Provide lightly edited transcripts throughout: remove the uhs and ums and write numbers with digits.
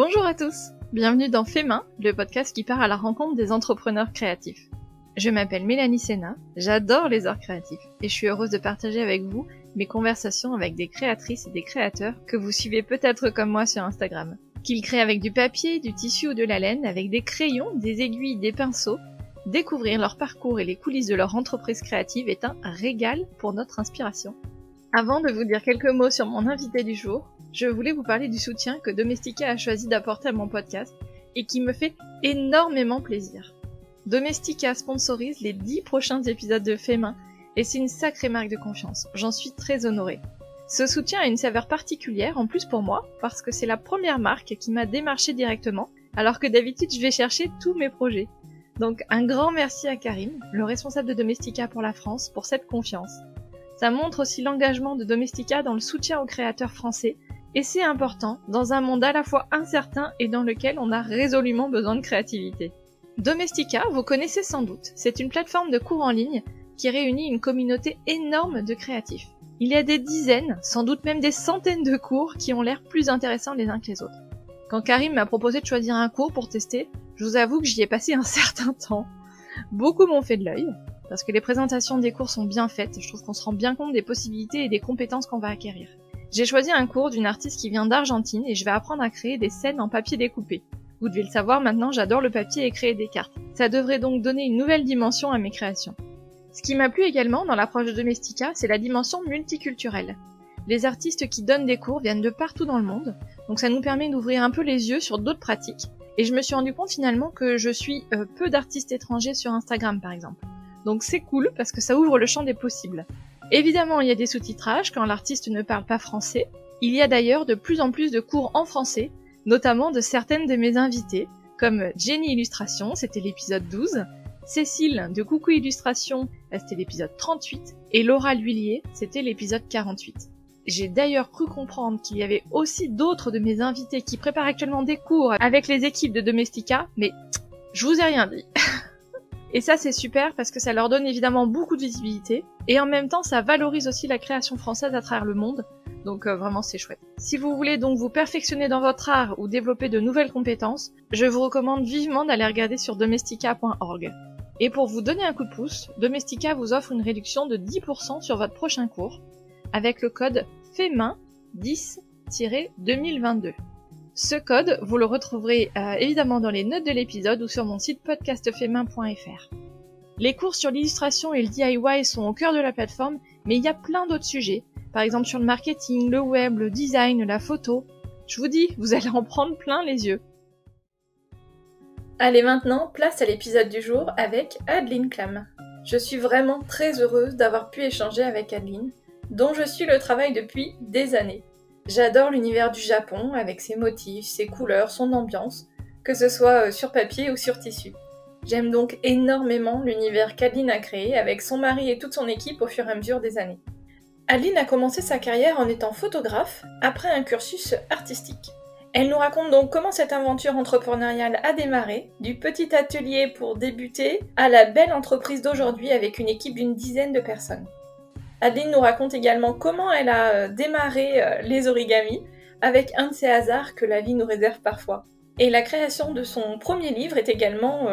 Bonjour à tous, bienvenue dans Fait Main, le podcast qui part à la rencontre des entrepreneurs créatifs. Je m'appelle Mélanie Sénat, j'adore les arts créatifs et je suis heureuse de partager avec vous mes conversations avec des créatrices et des créateurs que vous suivez peut-être comme moi sur Instagram. Qu'ils créent avec du papier, du tissu ou de la laine, avec des crayons, des aiguilles, des pinceaux, découvrir leur parcours et les coulisses de leur entreprise créative est un régal pour notre inspiration. Avant de vous dire quelques mots sur mon invité du jour, je voulais vous parler du soutien que Domestika a choisi d'apporter à mon podcast et qui me fait énormément plaisir. Domestika sponsorise les 10 prochains épisodes de Fait Main et c'est une sacrée marque de confiance, j'en suis très honorée. Ce soutien a une saveur particulière en plus pour moi parce que c'est la première marque qui m'a démarché directement alors que d'habitude je vais chercher tous mes projets. Donc un grand merci à Karim, le responsable de Domestika pour la France, pour cette confiance. Ça montre aussi l'engagement de Domestika dans le soutien aux créateurs français et c'est important dans un monde à la fois incertain et dans lequel on a résolument besoin de créativité. Domestika, vous connaissez sans doute, c'est une plateforme de cours en ligne qui réunit une communauté énorme de créatifs. Il y a des dizaines, sans doute même des centaines de cours qui ont l'air plus intéressants les uns que les autres. Quand Karim m'a proposé de choisir un cours pour tester, je vous avoue que j'y ai passé un certain temps. Beaucoup m'ont fait de l'œil, parce que les présentations des cours sont bien faites, je trouve qu'on se rend bien compte des possibilités et des compétences qu'on va acquérir. J'ai choisi un cours d'une artiste qui vient d'Argentine et je vais apprendre à créer des scènes en papier découpé. Vous devez le savoir maintenant, j'adore le papier et créer des cartes. Ça devrait donc donner une nouvelle dimension à mes créations. Ce qui m'a plu également dans l'approche de Domestika, c'est la dimension multiculturelle. Les artistes qui donnent des cours viennent de partout dans le monde, donc ça nous permet d'ouvrir un peu les yeux sur d'autres pratiques. Et je me suis rendu compte finalement que je suis peu d'artistes étrangers sur Instagram par exemple. Donc c'est cool parce que ça ouvre le champ des possibles. Évidemment, il y a des sous-titrages quand l'artiste ne parle pas français. Il y a d'ailleurs de plus en plus de cours en français, notamment de certaines de mes invitées, comme Jenny Illustration, c'était l'épisode 12, Cécile de Coucou Illustration, c'était l'épisode 38, et Laura L'Huillier, c'était l'épisode 48. J'ai d'ailleurs cru comprendre qu'il y avait aussi d'autres de mes invités qui préparent actuellement des cours avec les équipes de Domestika, mais je vous ai rien dit. Et ça c'est super parce que ça leur donne évidemment beaucoup de visibilité, et en même temps ça valorise aussi la création française à travers le monde, donc vraiment c'est chouette. Si vous voulez donc vous perfectionner dans votre art ou développer de nouvelles compétences, je vous recommande vivement d'aller regarder sur domestika.org. Et pour vous donner un coup de pouce, Domestika vous offre une réduction de 10% sur votre prochain cours, avec le code FEMAIN10-2022. Ce code, vous le retrouverez évidemment dans les notes de l'épisode ou sur mon site podcastfemain.fr. Les cours sur l'illustration et le DIY sont au cœur de la plateforme, mais il y a plein d'autres sujets, par exemple sur le marketing, le web, le design, la photo. Je vous dis, vous allez en prendre plein les yeux. Allez maintenant, place à l'épisode du jour avec Adeline Clam. Je suis vraiment très heureuse d'avoir pu échanger avec Adeline, dont je suis le travail depuis des années. J'adore l'univers du Japon, avec ses motifs, ses couleurs, son ambiance, que ce soit sur papier ou sur tissu. J'aime donc énormément l'univers qu'Adeline a créé avec son mari et toute son équipe au fur et à mesure des années. Adeline a commencé sa carrière en étant photographe, après un cursus artistique. Elle nous raconte donc comment cette aventure entrepreneuriale a démarré, du petit atelier pour débuter à la belle entreprise d'aujourd'hui avec une équipe d'une dizaine de personnes. Adeline nous raconte également comment elle a démarré les origamis avec un de ces hasards que la vie nous réserve parfois. Et la création de son premier livre est également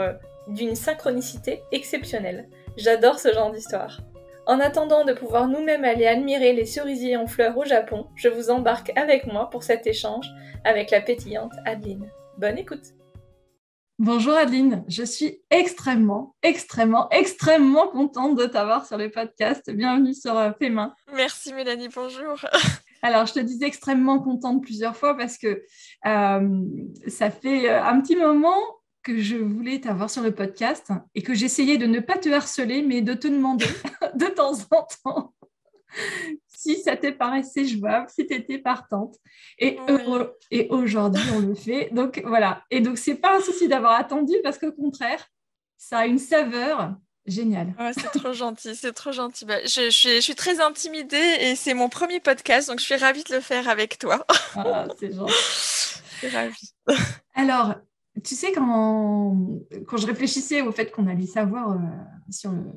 d'une synchronicité exceptionnelle. J'adore ce genre d'histoire. En attendant de pouvoir nous-mêmes aller admirer les cerisiers en fleurs au Japon, je vous embarque avec moi pour cet échange avec la pétillante Adeline. Bonne écoute! Bonjour Adeline, je suis extrêmement contente de t'avoir sur le podcast. Bienvenue sur Fait Main. Merci Mélanie, bonjour. Alors, je te dis extrêmement contente plusieurs fois parce que ça fait un petit moment que je voulais t'avoir sur le podcast et que j'essayais de ne pas te harceler, mais de te demander de temps en temps si ça te paraissait jouable, si tu étais partante. Et aujourd'hui, on le fait. Donc, voilà. Et donc, ce n'est pas un souci d'avoir attendu parce qu'au contraire, ça a une saveur géniale. Ouais, c'est trop gentil, c'est trop gentil. Bah, je suis très intimidée et c'est mon premier podcast, donc je suis ravie de le faire avec toi. Ah, c'est gentil. Je suis ravie. Alors, tu sais, quand je réfléchissais au fait qu'on allait savoir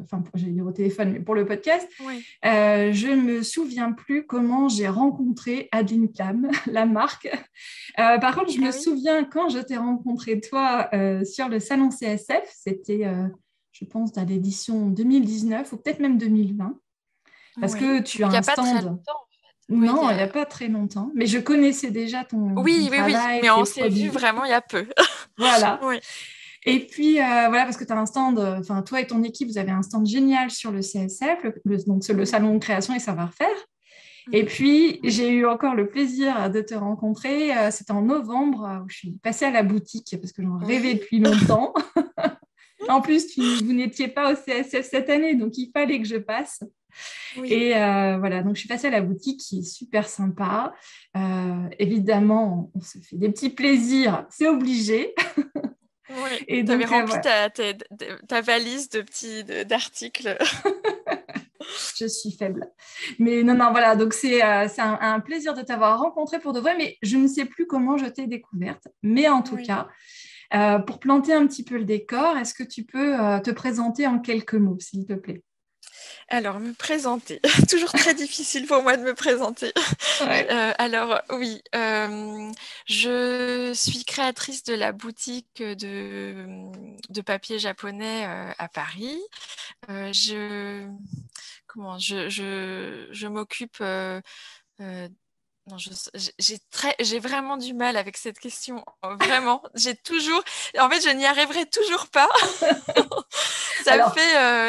enfin, j'allais dire au téléphone, mais pour le podcast, Oui. je me souviens plus comment j'ai rencontré Adeline Clam, la marque. Par contre, je me Ah oui? souviens quand je t'ai rencontré toi sur le salon CSF, c'était, je pense, à l'édition 2019 ou peut-être même 2020, parce Oui. que tu Donc, as il n'y un a pas très stand. longtemps. Oui, Non, il n'y a pas très longtemps, mais je connaissais déjà ton oui, oui, oui. travail, Mais tes on s'est vu produits. vraiment il y a peu. Voilà. Oui. Et puis, voilà, parce que tu as un stand, enfin, toi et ton équipe, vous avez un stand génial sur le CSF, donc c'est le Mhm. salon de création et savoir-faire. Et Mhm. puis, Oui. j'ai eu encore le plaisir de te rencontrer. C'était en novembre, où je suis passée à la boutique parce que j'en Oui. rêvais depuis longtemps. En plus, vous n'étiez pas au CSF cette année, donc il fallait que je passe. Oui. Et voilà, donc je suis passée à la boutique qui est super sympa. Évidemment, on se fait des petits plaisirs, c'est obligé. Oui. Et Tu avais donc, rempli voilà. ta valise d'articles. Je suis faible. Mais non, non, voilà. Donc, c'est un plaisir de t'avoir rencontré pour de vrai, mais je ne sais plus comment je t'ai découverte. Mais en tout Oui. cas, pour planter un petit peu le décor, est-ce que tu peux te présenter en quelques mots, s'il te plaît? Alors, me présenter. Toujours très difficile pour moi de me présenter. Ouais. Alors, oui, je suis créatrice de la boutique de papier japonais à Paris. Je m'occupe. Non, j'ai vraiment du mal avec cette question. Vraiment, en fait, je n'y arriverai toujours pas. Alors,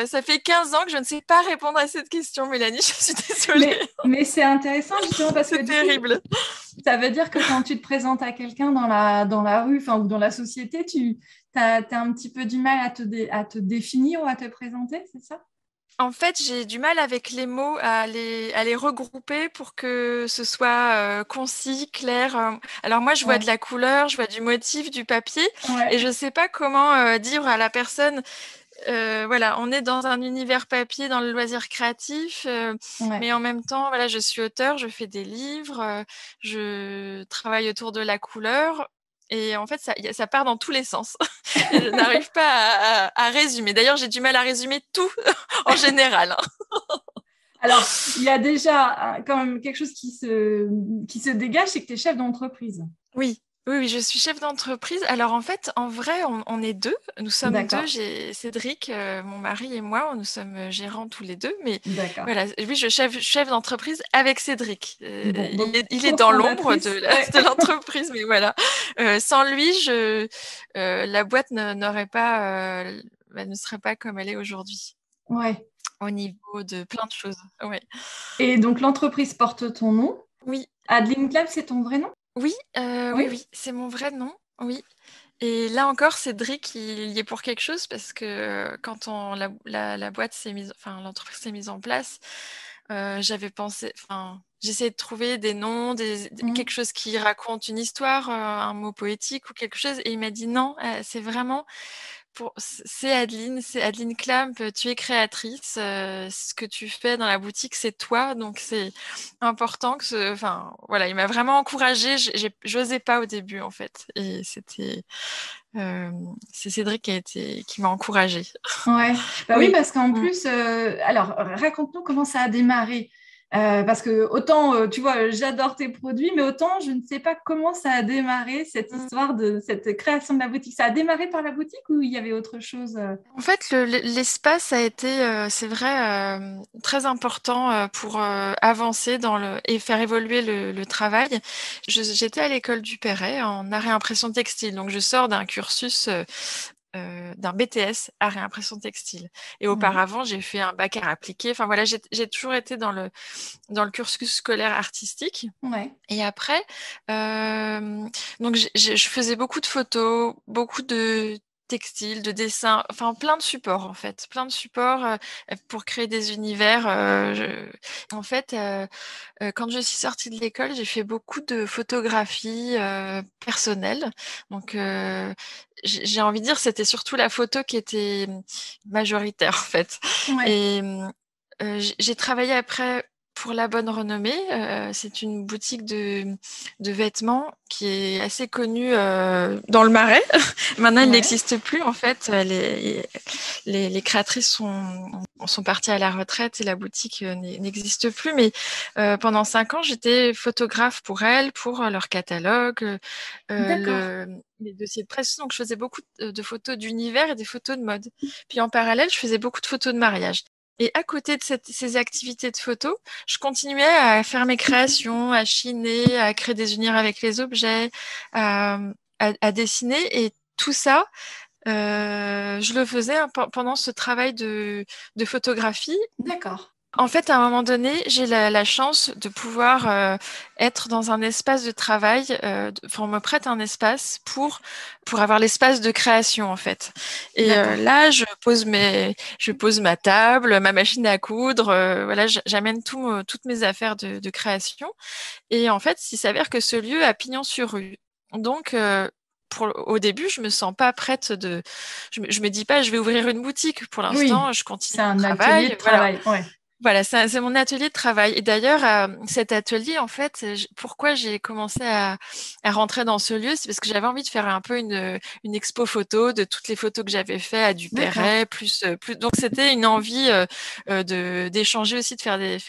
Ça fait 15 ans que je ne sais pas répondre à cette question, Mélanie. Je suis désolée. mais c'est intéressant justement parce que C'est du coup, terrible. ça veut dire que quand tu te présentes à quelqu'un dans la rue, enfin, ou dans la société, tu as un petit peu du mal à te définir ou à te présenter, c'est ça? En fait, j'ai du mal avec les mots à les regrouper pour que ce soit concis, clair. Alors moi, je vois de Ouais, la couleur, je vois du motif, du papier, et je ouais, ne sais pas comment dire à la personne, voilà, on est dans un univers papier, dans le loisir créatif, ouais. mais en même temps, voilà, je suis auteur, je fais des livres, je travaille autour de la couleur. Et en fait, ça part dans tous les sens. Et je n'arrive pas à résumer. D'ailleurs, j'ai du mal à résumer tout en général. Alors, il y a déjà quand même quelque chose qui se dégage, c'est que tu es chef d'entreprise. Oui, oui, oui, je suis chef d'entreprise. Alors en fait, en vrai, on est deux. Nous sommes deux. D'accord, J'ai Cédric, mon mari et moi. Nous sommes gérants tous les deux. Mais d'accord. voilà, oui, chef d'entreprise avec Cédric. Bon, donc Il est dans l'ombre cofondatrice, ouais. de l'entreprise, mais voilà. Sans lui, la boîte n'aurait pas, ne serait pas comme elle est aujourd'hui Ouais. au niveau de plein de choses. Ouais. Et donc l'entreprise porte ton nom. Oui, Adeline Clave, c'est ton vrai nom? oui, oui, Oui. oui, c'est mon vrai nom. Oui. Et là encore, Cédric, il y est pour quelque chose parce que quand la boîte s'est mise, enfin l'entreprise s'est mise en place, j'avais pensé, enfin, j'essayais de trouver des noms, quelque Mhm. chose qui raconte une histoire, un mot poétique ou quelque chose, et il m'a dit non, c'est vraiment c'est Adeline Clamp, tu es créatrice, ce que tu fais dans la boutique, c'est toi, donc c'est important enfin, voilà, il m'a vraiment encouragée, j'osais pas au début, en fait, et euh, c'est Cédric qui m'a encouragée. Ouais. Bah oui, Oui. parce qu'en Mm. plus, alors raconte-nous comment ça a démarré. Parce que autant, tu vois, j'adore tes produits, mais autant je ne sais pas comment ça a démarré cette Mm. histoire de cette création de la boutique. Ça a démarré par la boutique ou il y avait autre chose? En fait, l'espace a été, c'est vrai, très important pour avancer et faire évoluer le travail. J'étais à l'école du Perret en art et impression textile, donc je sors d'un cursus d'un BTS art et impression textile. Et Ouais. auparavant, j'ai fait un bac art appliqué. Enfin voilà, j'ai toujours été dans le cursus scolaire artistique. Ouais. Et après, donc je faisais beaucoup de photos, beaucoup de textiles, de dessins, enfin plein de supports en fait, plein de supports pour créer des univers. En fait, quand je suis sortie de l'école, j'ai fait beaucoup de photographies personnelles. Donc, j'ai envie de dire, c'était surtout la photo qui était majoritaire en fait. Ouais. Et j'ai travaillé après pour la bonne renommée. C'est une boutique de vêtements qui est assez connue dans le Marais. Maintenant, elle n'existe plus. En fait, les créatrices sont parties à la retraite et la boutique n'existe plus. Mais pendant 5 ans, j'étais photographe pour elles, pour leur catalogue, les dossiers de presse. Donc, je faisais beaucoup de photos d'univers et des photos de mode. Puis en parallèle, je faisais beaucoup de photos de mariage. Et à côté de ces activités de photo, je continuais à faire mes créations, à chiner, à créer des univers avec les objets, à dessiner. Et tout ça, je le faisais pendant ce travail de photographie. D'accord. En fait, à un moment donné, j'ai la chance de pouvoir être dans un espace de travail. On me prête un espace pour avoir l'espace de création, en fait. Et là, je pose ma table, ma machine à coudre. Voilà, j'amène toutes mes affaires de création. Et en fait, il s'avère que ce lieu a pignon sur rue. Donc, au début, je me sens pas prête je me dis pas, je vais ouvrir une boutique. Pour l'instant, je continue mon mon travail. C'est un atelier de travail. Voilà. Voilà, c'est mon atelier de travail. Et d'ailleurs, cet atelier, en fait, pourquoi j'ai commencé à rentrer dans ce lieu, c'est parce que j'avais envie de faire un peu une expo photo de toutes les photos que j'avais fait à Duperret, plus. Donc, c'était une envie d'échanger aussi, de faire des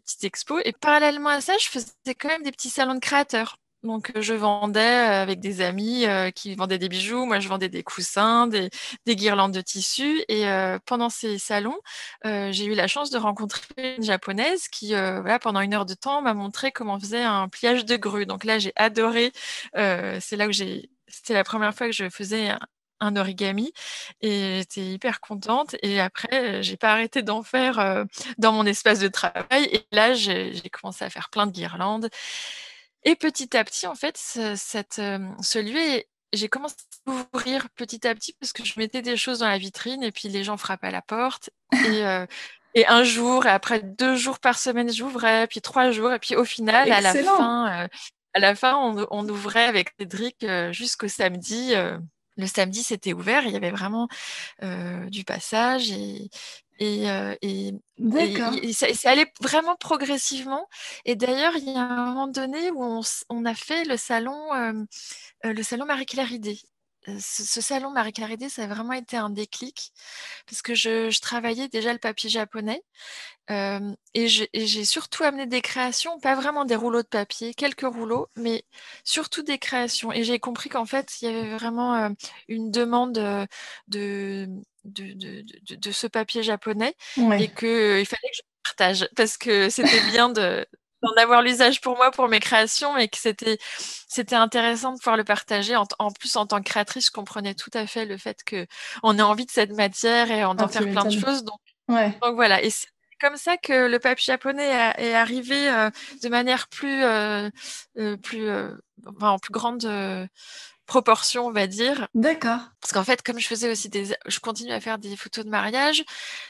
petites expos. Et parallèlement à ça, je faisais quand même des petits salons de créateurs. Donc, je vendais avec des amis qui vendaient des bijoux. Moi, je vendais des coussins, des guirlandes de tissu. Et pendant ces salons, j'ai eu la chance de rencontrer une japonaise qui, voilà, pendant 1 heure de temps, m'a montré comment on faisait un pliage de grue. Donc là, j'ai adoré. C'était la première fois que je faisais un origami et j'étais hyper contente. Et après, j'ai pas arrêté d'en faire dans mon espace de travail. Et là, j'ai commencé à faire plein de guirlandes. Et petit à petit, en fait, ce lieu j'ai commencé à ouvrir petit à petit parce que je mettais des choses dans la vitrine et puis les gens frappaient à la porte. Et un jour, et après 2 jours par semaine, j'ouvrais, puis 3 jours. Et puis au final, à la fin, on ouvrait avec Cédric jusqu'au samedi. Le samedi, c'était ouvert. Il y avait vraiment du passage et ça allait vraiment progressivement. Et d'ailleurs, il y a un moment donné où on a fait le salon Marie-Claire Idé. Ce salon Marie-Claire Idé, ça a vraiment été un déclic parce que je travaillais déjà le papier japonais et j'ai surtout amené des créations, pas vraiment des rouleaux de papier, quelques rouleaux, mais surtout des créations. Et j'ai compris qu'en fait, il y avait vraiment une demande de, de ce papier japonais et qu'il fallait que je le partage parce que c'était bien d'en avoir l'usage pour moi, pour mes créations, mais que c'était intéressant de pouvoir le partager. En plus, en tant que créatrice, je comprenais tout à fait le fait qu'on ait envie de cette matière et d'en faire plein de choses. Donc voilà. Et c'est comme ça que le papier japonais est arrivé de manière en plus grande proportion, on va dire. D'accord. Parce qu'en fait, comme je continue à faire des photos de mariage,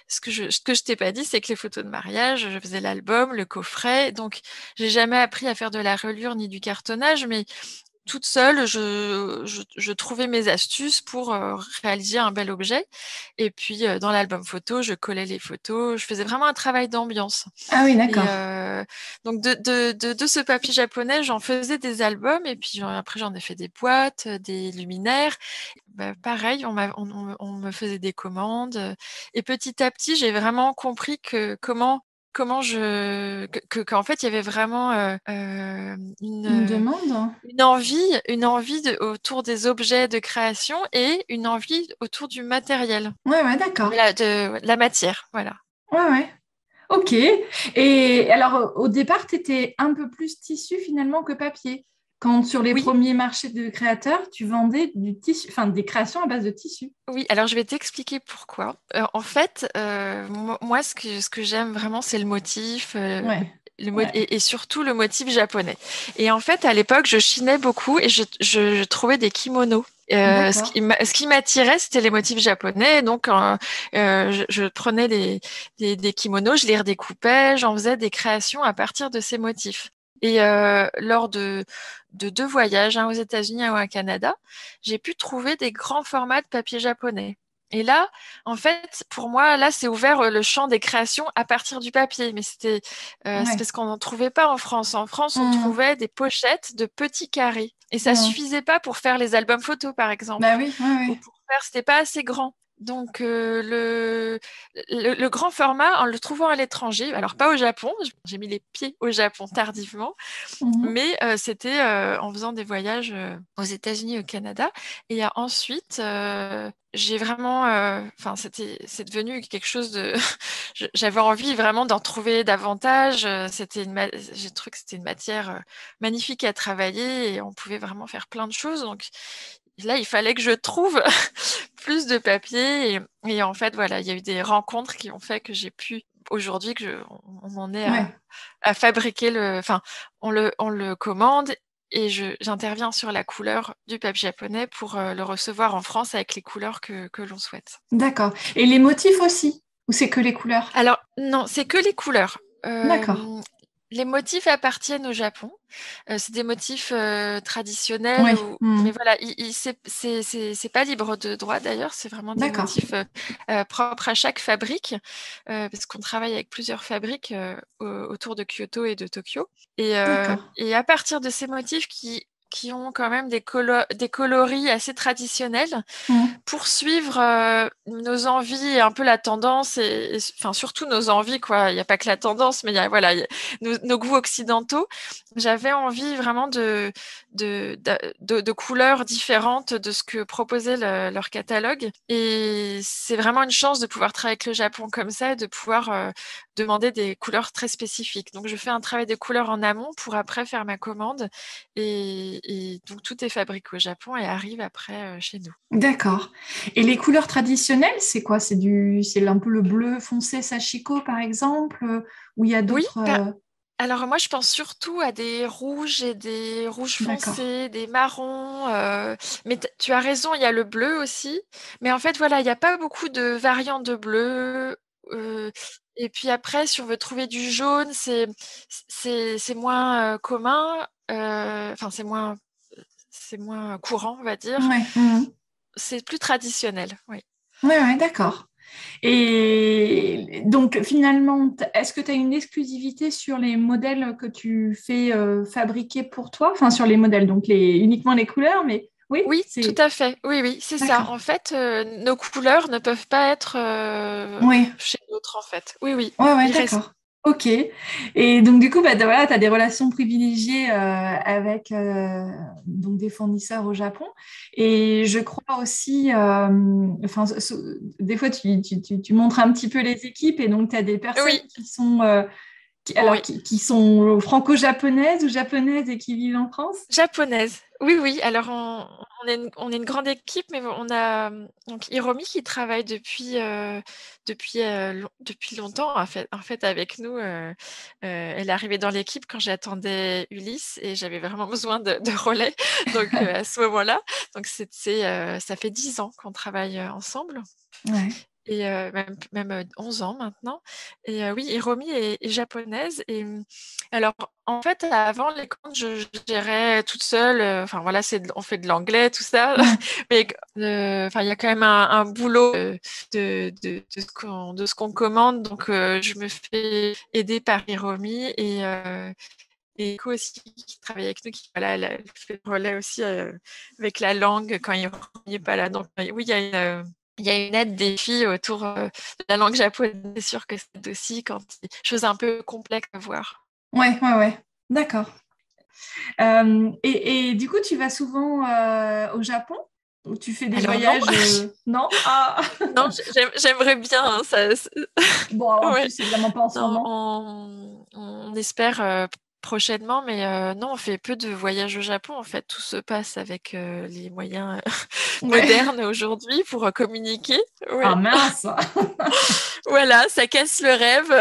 ce que je t'ai pas dit, c'est que les photos de mariage, je faisais l'album, le coffret. Donc, j'ai jamais appris à faire de la reliure ni du cartonnage, mais toute seule, je trouvais mes astuces pour réaliser un bel objet. Et puis, dans l'album photo, je collais les photos. Je faisais vraiment un travail d'ambiance. Ah oui, d'accord. Donc, de ce papier japonais, j'en faisais des albums. Et puis, après, j'en ai fait des boîtes, des luminaires. Pareil, on me faisait des commandes. Et petit à petit, j'ai vraiment compris qu'en fait, il y avait vraiment une demande, une envie autour des objets de création et une envie autour du matériel. Ouais, d'accord. De la matière, voilà. Ouais. Ok. Et alors, au départ, tu étais un peu plus tissu finalement que papier. Quand sur les premiers marchés de créateurs, tu vendais du tissu, enfin des créations à base de tissu. Oui, alors je vais t'expliquer pourquoi. En fait, moi, ce que j'aime vraiment, c'est le motif. Et surtout le motif japonais. Et en fait, à l'époque, je chinais beaucoup et je trouvais des kimonos. Ce qui m'attirait, c'était les motifs japonais. Donc, je prenais des kimonos, je les redécoupais, j'en faisais des créations à partir de ces motifs. Et lors de 2 voyages, un aux États-Unis et un au Canada, j'ai pu trouver des grands formats de papier japonais. Et là, en fait, pour moi, là, c'est ouvert le champ des créations à partir du papier. Mais c'est parce qu'on n'en trouvait pas en France. En France, on trouvait des pochettes de petits carrés. Et ça suffisait pas pour faire les albums photos, par exemple. Bah oui, Ou pour faire, c'était pas assez grand. Donc, le grand format, en le trouvant à l'étranger, alors pas au Japon, j'ai mis les pieds au Japon tardivement, mais c'était en faisant des voyages aux États-Unis et au Canada. Et ensuite, j'ai vraiment, c'est devenu quelque chose de. J'avais envie vraiment d'en trouver davantage. J'ai trouvé que c'était une matière magnifique à travailler et on pouvait vraiment faire plein de choses. Donc là, il fallait que je trouve plus de papier. Et en fait, voilà, il y a eu des rencontres qui ont fait que j'ai pu aujourd'hui on en est à fabriquer on le commande et j'interviens sur la couleur du papier japonais pour le recevoir en France avec les couleurs que l'on souhaite. D'accord. Et les motifs aussi? Ou c'est que les couleurs? Alors, non, c'est que les couleurs. D'accord. Les motifs appartiennent au Japon. C'est des motifs traditionnels. Mais voilà, c'est pas libre de droit d'ailleurs. C'est vraiment des motifs propres à chaque fabrique. Parce qu'on travaille avec plusieurs fabriques autour de Kyoto et de Tokyo. Et à partir de ces motifs qui ont quand même des coloris assez traditionnels pour suivre nos envies et un peu la tendance et enfin surtout nos envies quoi. Il n'y a pas que la tendance mais il y a nos goûts occidentaux. J'avais envie vraiment de couleurs différentes de ce que proposait leur catalogue et c'est vraiment une chance de pouvoir travailler avec le Japon comme ça et de pouvoir demander des couleurs très spécifiques. Donc je fais un travail de couleurs en amont pour après faire ma commande et donc tout est fabriqué au Japon et arrive après chez nous. D'accord. Et les couleurs traditionnelles, c'est quoi? C'est un peu le bleu foncé sashiko, par exemple, ou il y a d'autres... Alors moi, je pense surtout à des rouges et des rouges foncés, des marrons. Mais tu as raison, il y a le bleu aussi. Mais en fait, voilà, il n'y a pas beaucoup de variantes de bleu. Et puis après, si on veut trouver du jaune, c'est moins commun. Enfin, c'est moins courant, on va dire. C'est plus traditionnel, oui. Oui, d'accord. Et donc, finalement, est-ce que tu as une exclusivité sur les modèles que tu fais fabriquer pour toi? Enfin, sur les modèles, donc uniquement les couleurs, mais oui? Oui, tout à fait. Oui, c'est ça. En fait, nos couleurs ne peuvent pas être chez d'autres, en fait. Oui. Oui, d'accord. Ok. Et donc, du coup, tu as des relations privilégiées avec donc des fournisseurs au Japon. Et je crois aussi, des fois, tu montres un petit peu les équipes et donc tu as des personnes qui sont, qui sont franco-japonaises ou japonaises et qui vivent en France? Japonaises. Oui. Alors, on est une grande équipe, mais on a donc Hiromi qui travaille depuis longtemps. En fait, avec nous, elle est arrivée dans l'équipe quand j'attendais Ulysse et j'avais vraiment besoin de relais. Donc, à ce moment-là, donc ça fait 10 ans qu'on travaille ensemble. Ouais. Et même 11 ans maintenant. Et oui, Hiromi est japonaise. Et alors, en fait, avant, les comptes, je gérais toute seule. Enfin, voilà, on fait de l'anglais, tout ça. Mais il y a quand même un boulot de ce qu'on commande. Donc, je me fais aider par Hiromi. Et Eko aussi, qui travaille avec nous, elle fait le relais aussi avec la langue quand Hiromi n'est pas là. Donc, oui, il y a une aide des filles autour de la langue japonaise. C'est sûr que c'est aussi quand il y a des choses un peu complexes à voir. Ouais. D'accord. Et du coup, tu vas souvent au Japon? Ou tu fais des voyages? Non. Non, j'aimerais bien. Hein, Bon, en plus, c'est vraiment pas en ce moment. On espère prochainement, mais non, on fait peu de voyages au Japon. En fait, tout se passe avec les moyens modernes aujourd'hui pour communiquer. Ouais. Ah mince. Voilà, ça casse le rêve.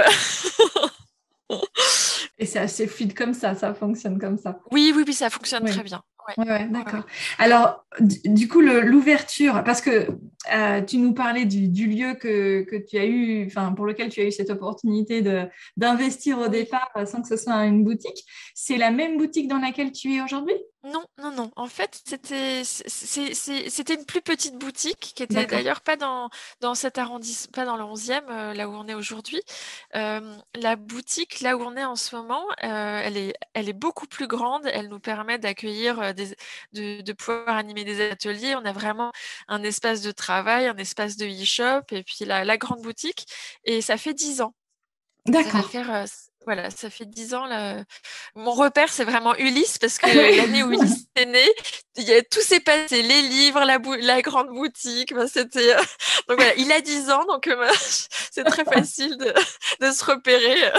Et c'est assez fluide comme ça fonctionne comme ça. Oui, ça fonctionne très bien. Ouais, d'accord. Alors, du coup, l'ouverture, parce que tu nous parlais du lieu que tu as eu, enfin, pour lequel tu as eu cette opportunité d'investir au départ sans que ce soit une boutique. C'est la même boutique dans laquelle tu es aujourd'hui? Non, non, non. En fait, c'était une plus petite boutique qui était D'accord. d'ailleurs pas dans cet arrondissement, pas dans le 11e, là où on est aujourd'hui. La boutique, là où on est en ce moment, elle est beaucoup plus grande. Elle nous permet d'accueillir, de pouvoir animer des ateliers. On a vraiment un espace de travail, un espace de e-shop et puis la grande boutique. Et ça fait 10 ans. Ça va D'accord. faire, voilà, ça fait 10 ans là. Mon repère, c'est vraiment Ulysse parce que Oui. l'année où Ulysse est né, tout s'est passé, les livres, la grande boutique, ben, c'était donc voilà, il a 10 ans, donc c'est très facile de se repérer.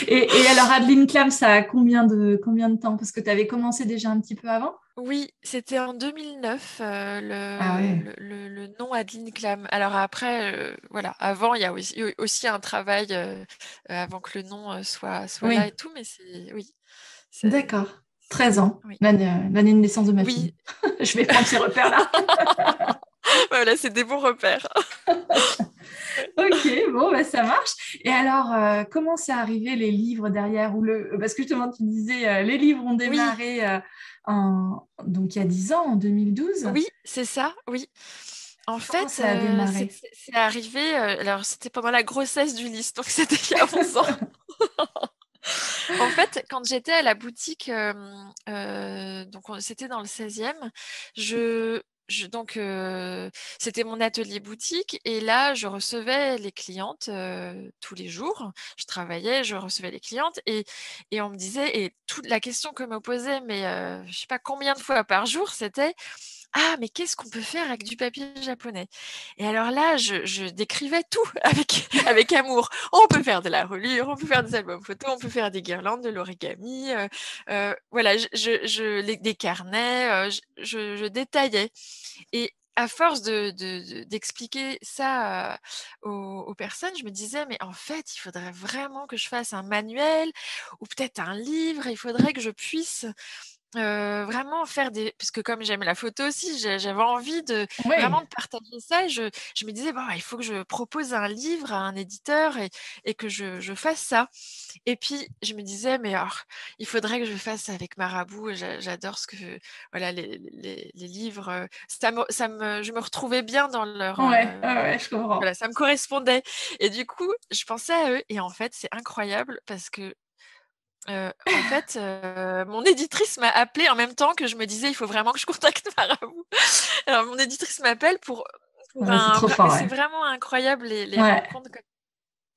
Et alors, Adeline Clam, ça a combien de temps? Parce que tu avais commencé déjà un petit peu avant? Oui, c'était en 2009, Ah ouais. le nom Adeline Clam. Alors après, voilà, avant, il y a aussi un travail avant que le nom soit là et Oui, tout, mais c'est oui, c'est d'accord. 13 ans, oui. l'année de naissance de ma Oui, fille. Je vais prendre ces repères-là. voilà, c'est des bons repères. Ok, bon, bah, ça marche. Et alors, comment c'est arrivé les livres derrière Parce que justement, tu disais, les livres ont Oui, démarré donc il y a 10 ans, en 2012. oui, c'est ça, oui. En Comment fait, ça a démarré? c'est arrivé, alors c'était pendant la grossesse d'Ulysse, donc c'était il y a 11 ans. En fait, quand j'étais à la boutique, donc c'était dans le 16e, donc c'était mon atelier boutique et là je recevais les clientes tous les jours. Je travaillais, je recevais les clientes et on me disait et toute la question que me posait mais je sais pas combien de fois par jour, c'était ah, mais qu'est-ce qu'on peut faire avec du papier japonais? Et alors là, je décrivais tout avec amour. On peut faire de la reliure, on peut faire des albums photos, on peut faire des guirlandes, de l'origami, voilà, des carnets, je détaillais. Et à force d'expliquer ça aux personnes, je me disais, mais en fait, il faudrait vraiment que je fasse un manuel ou peut-être un livre. Il faudrait que je puisse vraiment faire puisque comme j'aime la photo aussi, j'avais envie Oui, vraiment de partager ça et je me disais: «Bon, il faut que je propose un livre à un éditeur et que je fasse ça» et puis je me disais: «Mais alors, il faudrait que je fasse avec Marabout» et j'adore ce que voilà les livres, je me retrouvais bien dans leur, ouais, ouais, ouais, je comprends. voilà, ça me correspondait et du coup, je pensais à eux et en fait, c'est incroyable parce que en fait, mon éditrice m'a appelée en même temps que je me disais: «Il faut vraiment que je contacte Marabout». Alors mon éditrice m'appelle pour Ouais, c'est un trop vrai mais fort, c'est ouais. vraiment incroyable les Ouais. rencontres comme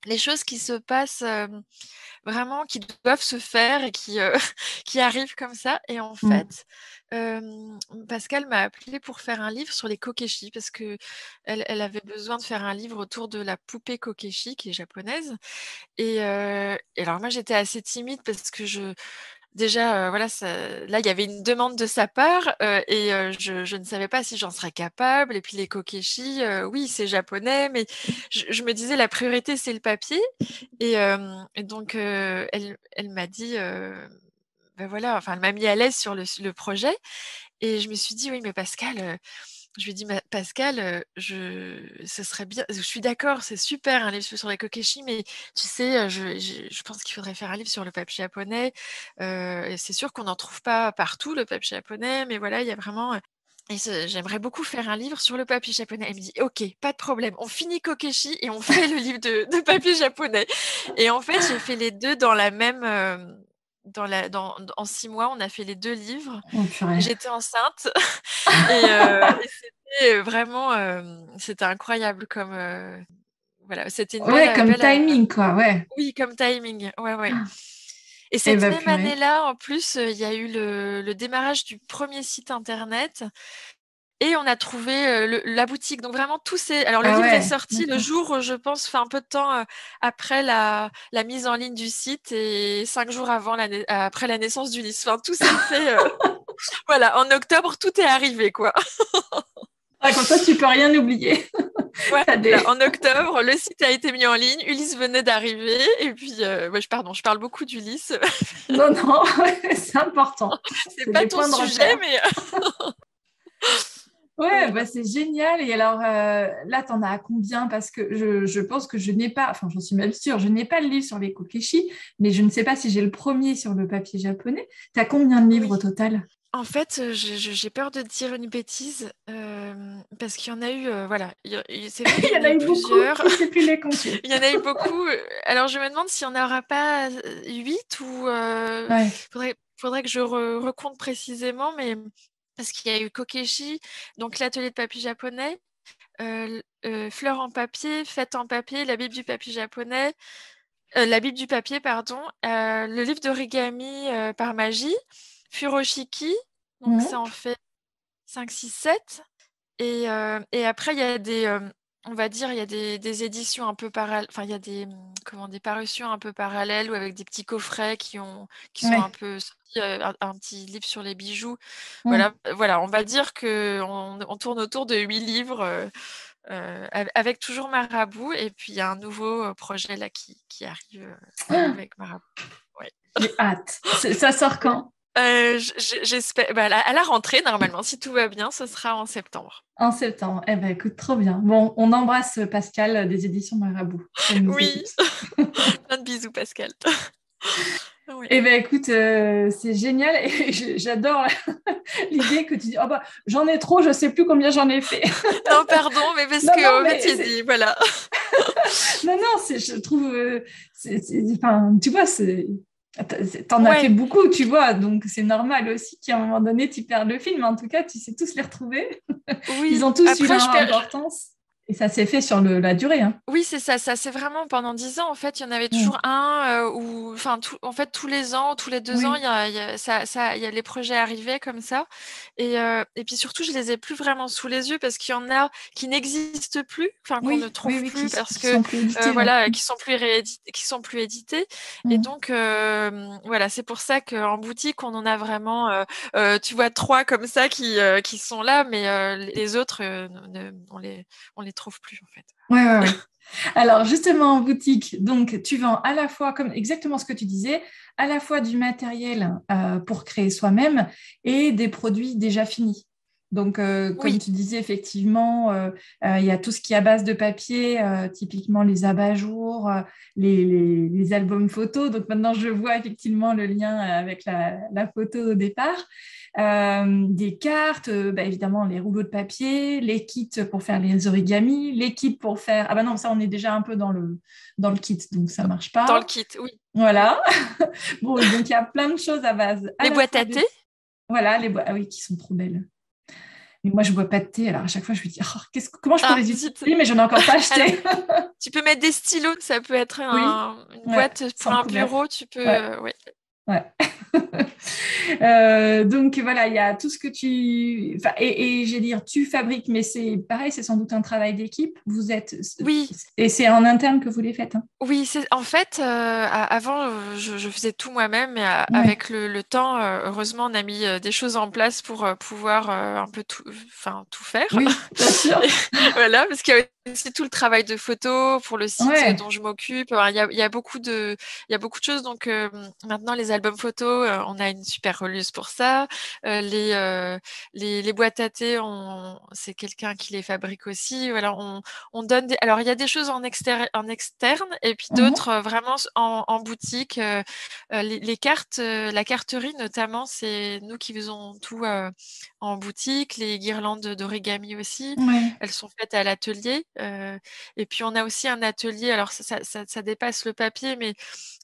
les choses qui se passent, vraiment qui doivent se faire et qui, qui arrivent comme ça et en Mm. fait, Pascal m'a appelée pour faire un livre sur les kokeshi parce qu'elle elle avait besoin de faire un livre autour de la poupée kokeshi qui est japonaise et alors moi j'étais assez timide parce que déjà, voilà, là, il y avait une demande de sa part et je ne savais pas si j'en serais capable. Et puis les kokeshi, oui, c'est japonais, mais je me disais la priorité, c'est le papier. Et donc, elle m'a dit, ben voilà, enfin, elle m'a mis à l'aise sur le projet. Et je me suis dit, oui, mais Pascal, je lui ai dit, Pascal, ce serait bien, je suis d'accord, c'est super un livre sur les kokeshi, mais tu sais, je pense qu'il faudrait faire un livre sur le papier japonais. Et c'est sûr qu'on n'en trouve pas partout, le papier japonais, mais voilà, il y a vraiment. Et j'aimerais beaucoup faire un livre sur le papier japonais. Elle me dit, ok, pas de problème, on finit kokeshi et on fait le livre de papier japonais. Et en fait, j'ai fait les deux dans la même. En 6 mois, on a fait les deux livres. Oh, purée. J'étais enceinte et c'était vraiment, c'était incroyable comme, voilà, c'était une Ouais, comme belle, timing, quoi, ouais. oui, comme timing, ouais, ouais. Et Eh cette ben, même purée. année-là, en plus, il y a eu le démarrage du premier site internet et on a trouvé, la boutique. Donc vraiment alors le Ah livre est ouais, sorti le d'accord. jour, je pense, enfin un peu de temps, après la mise en ligne du site et 5 jours après la naissance d'Ulysse. Enfin tout s'est fait, voilà, en octobre, tout est arrivé, quoi. Ah, comme ça, tu peux rien oublier. T'as Voilà, des... en octobre, le site a été mis en ligne, Ulysse venait d'arriver, et puis, je parle beaucoup d'Ulysse, Non, non, c'est important. c'est C'est pas des ton points de sujet, repère. mais Ouais, bah voilà. c'est génial. Et alors là, t'en as combien? Parce que je pense que je n'ai pas, enfin, j'en suis même sûre, je n'ai pas le livre sur les kokeshi, mais je ne sais pas si j'ai le premier sur le papier japonais. T'as combien de livres Oui. au total? En fait, j'ai peur de dire une bêtise parce qu'il y en a eu, voilà, c'est vrai Il qu'il y y en en a a eu eu beaucoup, plusieurs. tu ne sais plus les compter. Il y en a eu beaucoup. Alors, je me demande s'il n'y en aura pas 8 ou Ouais. faudrait que je recompte précisément, mais parce qu'il y a eu Kokeshi, donc l'atelier de papier japonais, fleurs en papier, fête en papier, la Bible du papier japonais, la Bible du papier, pardon, le livre d'origami par magie, Furoshiki, donc Mhm. ça en fait 5, 6, 7. Et après, il y a on va dire, il y a des éditions un peu parallèles, enfin, il y a des parutions un peu parallèles ou avec des petits coffrets qui sont un Ouais. peu sortis, un petit livre sur les bijoux. Mhm. Voilà, on va dire qu'on tourne autour de 8 livres avec toujours Marabout. Et puis, il y a un nouveau projet là qui arrive à nouveau avec Marabout. Ouais. J'ai hâte. Ça sort quand? J'espère, à la rentrée, normalement, si tout va bien, ce sera en septembre. En septembre. Eh ben, écoute, trop bien. Bon, on embrasse Pascal des éditions Marabout, si elle nous Oui, écoute. plein de bisous, Pascal. Oui. Eh ben, écoute, c'est génial et j'adore l'idée que tu dis, oh bah, j'en ai trop, je sais plus combien j'en ai fait. Non, pardon, mais parce Non, non, que en fait, mais il dit, voilà. non, non, je trouve, enfin, tu vois, t'en as fait Ouais, beaucoup, tu vois, donc c'est normal aussi qu'à un moment donné, tu perds le film. En tout cas, tu sais tous les retrouver. Ils oui. ont tous eu Après, leur importance et ça s'est fait sur la durée, hein. oui, c'est ça. Ça, c'est vraiment pendant 10 ans. En fait, il y en avait toujours Mm. un enfin, en fait, tous les ans, tous les 2 ans, Oui, il y a les projets arrivaient comme ça. Et puis surtout, je les ai plus vraiment sous les yeux parce qu'il y en a qui n'existent plus, enfin, qu'on ne oui, oui, trouve oui, plus parce qui que, sont plus édités, ouais. voilà, qui sont plus édités. Et Mm. donc, voilà, c'est pour ça qu'en boutique, on en a vraiment, tu vois, 3 comme ça qui sont là, mais les autres, on les trouve plus, en fait. Ouais, ouais, ouais. Alors, justement, en boutique, donc, tu vends à la fois, comme exactement ce que tu disais, à la fois du matériel pour créer soi-même et des produits déjà finis. Donc, comme Oui, tu disais, effectivement, il y a tout ce qui est à base de papier, typiquement les abat-jours, les albums photos. Donc, maintenant, je vois effectivement le lien avec la photo au départ. Des cartes, bah, évidemment les rouleaux de papier, les kits pour faire les origamis, les kits pour faire... Ah bah non, ça on est déjà un peu dans le kit, donc ça marche dans le pas. kit, oui. Voilà. Bon, donc il y a plein de choses à base. À Les la boîtes fois à de... thé. Voilà, les boîtes, ah oui, qui sont trop belles. Mais moi, je bois pas de thé, alors à chaque fois, je me dis, oh, comment je peux Ah, les zut. utiliser, mais j'en ai encore pas Alors, acheté. tu peux mettre des stylos, ça peut être Oui, une ouais, boîte pour sans un couvercle. bureau, tu peux. Ouais, Ouais. ouais. Donc voilà, il y a tout ce que tu... Enfin, et j'ai dire, tu fabriques, mais c'est pareil, c'est sans doute un travail d'équipe. Vous êtes... Oui, Et c'est en interne que vous les faites, hein. oui, en fait, avant, je faisais tout moi-même, mais Ouais. avec le temps, heureusement, on a mis des choses en place pour pouvoir un peu tout, enfin, tout faire. Oui, bien Et sûr. voilà, parce qu'il y a aussi tout le travail de photo pour le site Ouais. dont je m'occupe. Alors, il y a beaucoup de choses. Donc maintenant, les albums photos, on a une super reluce pour ça. Les boîtes à thé, c'est quelqu'un qui les fabrique aussi. Voilà, on donne alors, il y a des choses en externe et puis Mhm. d'autres vraiment en boutique. Les cartes, la carterie notamment, c'est nous qui faisons tout en boutique. Les guirlandes d'origami aussi, Ouais. elles sont faites à l'atelier. Et puis, on a aussi un atelier, alors ça dépasse le papier, mais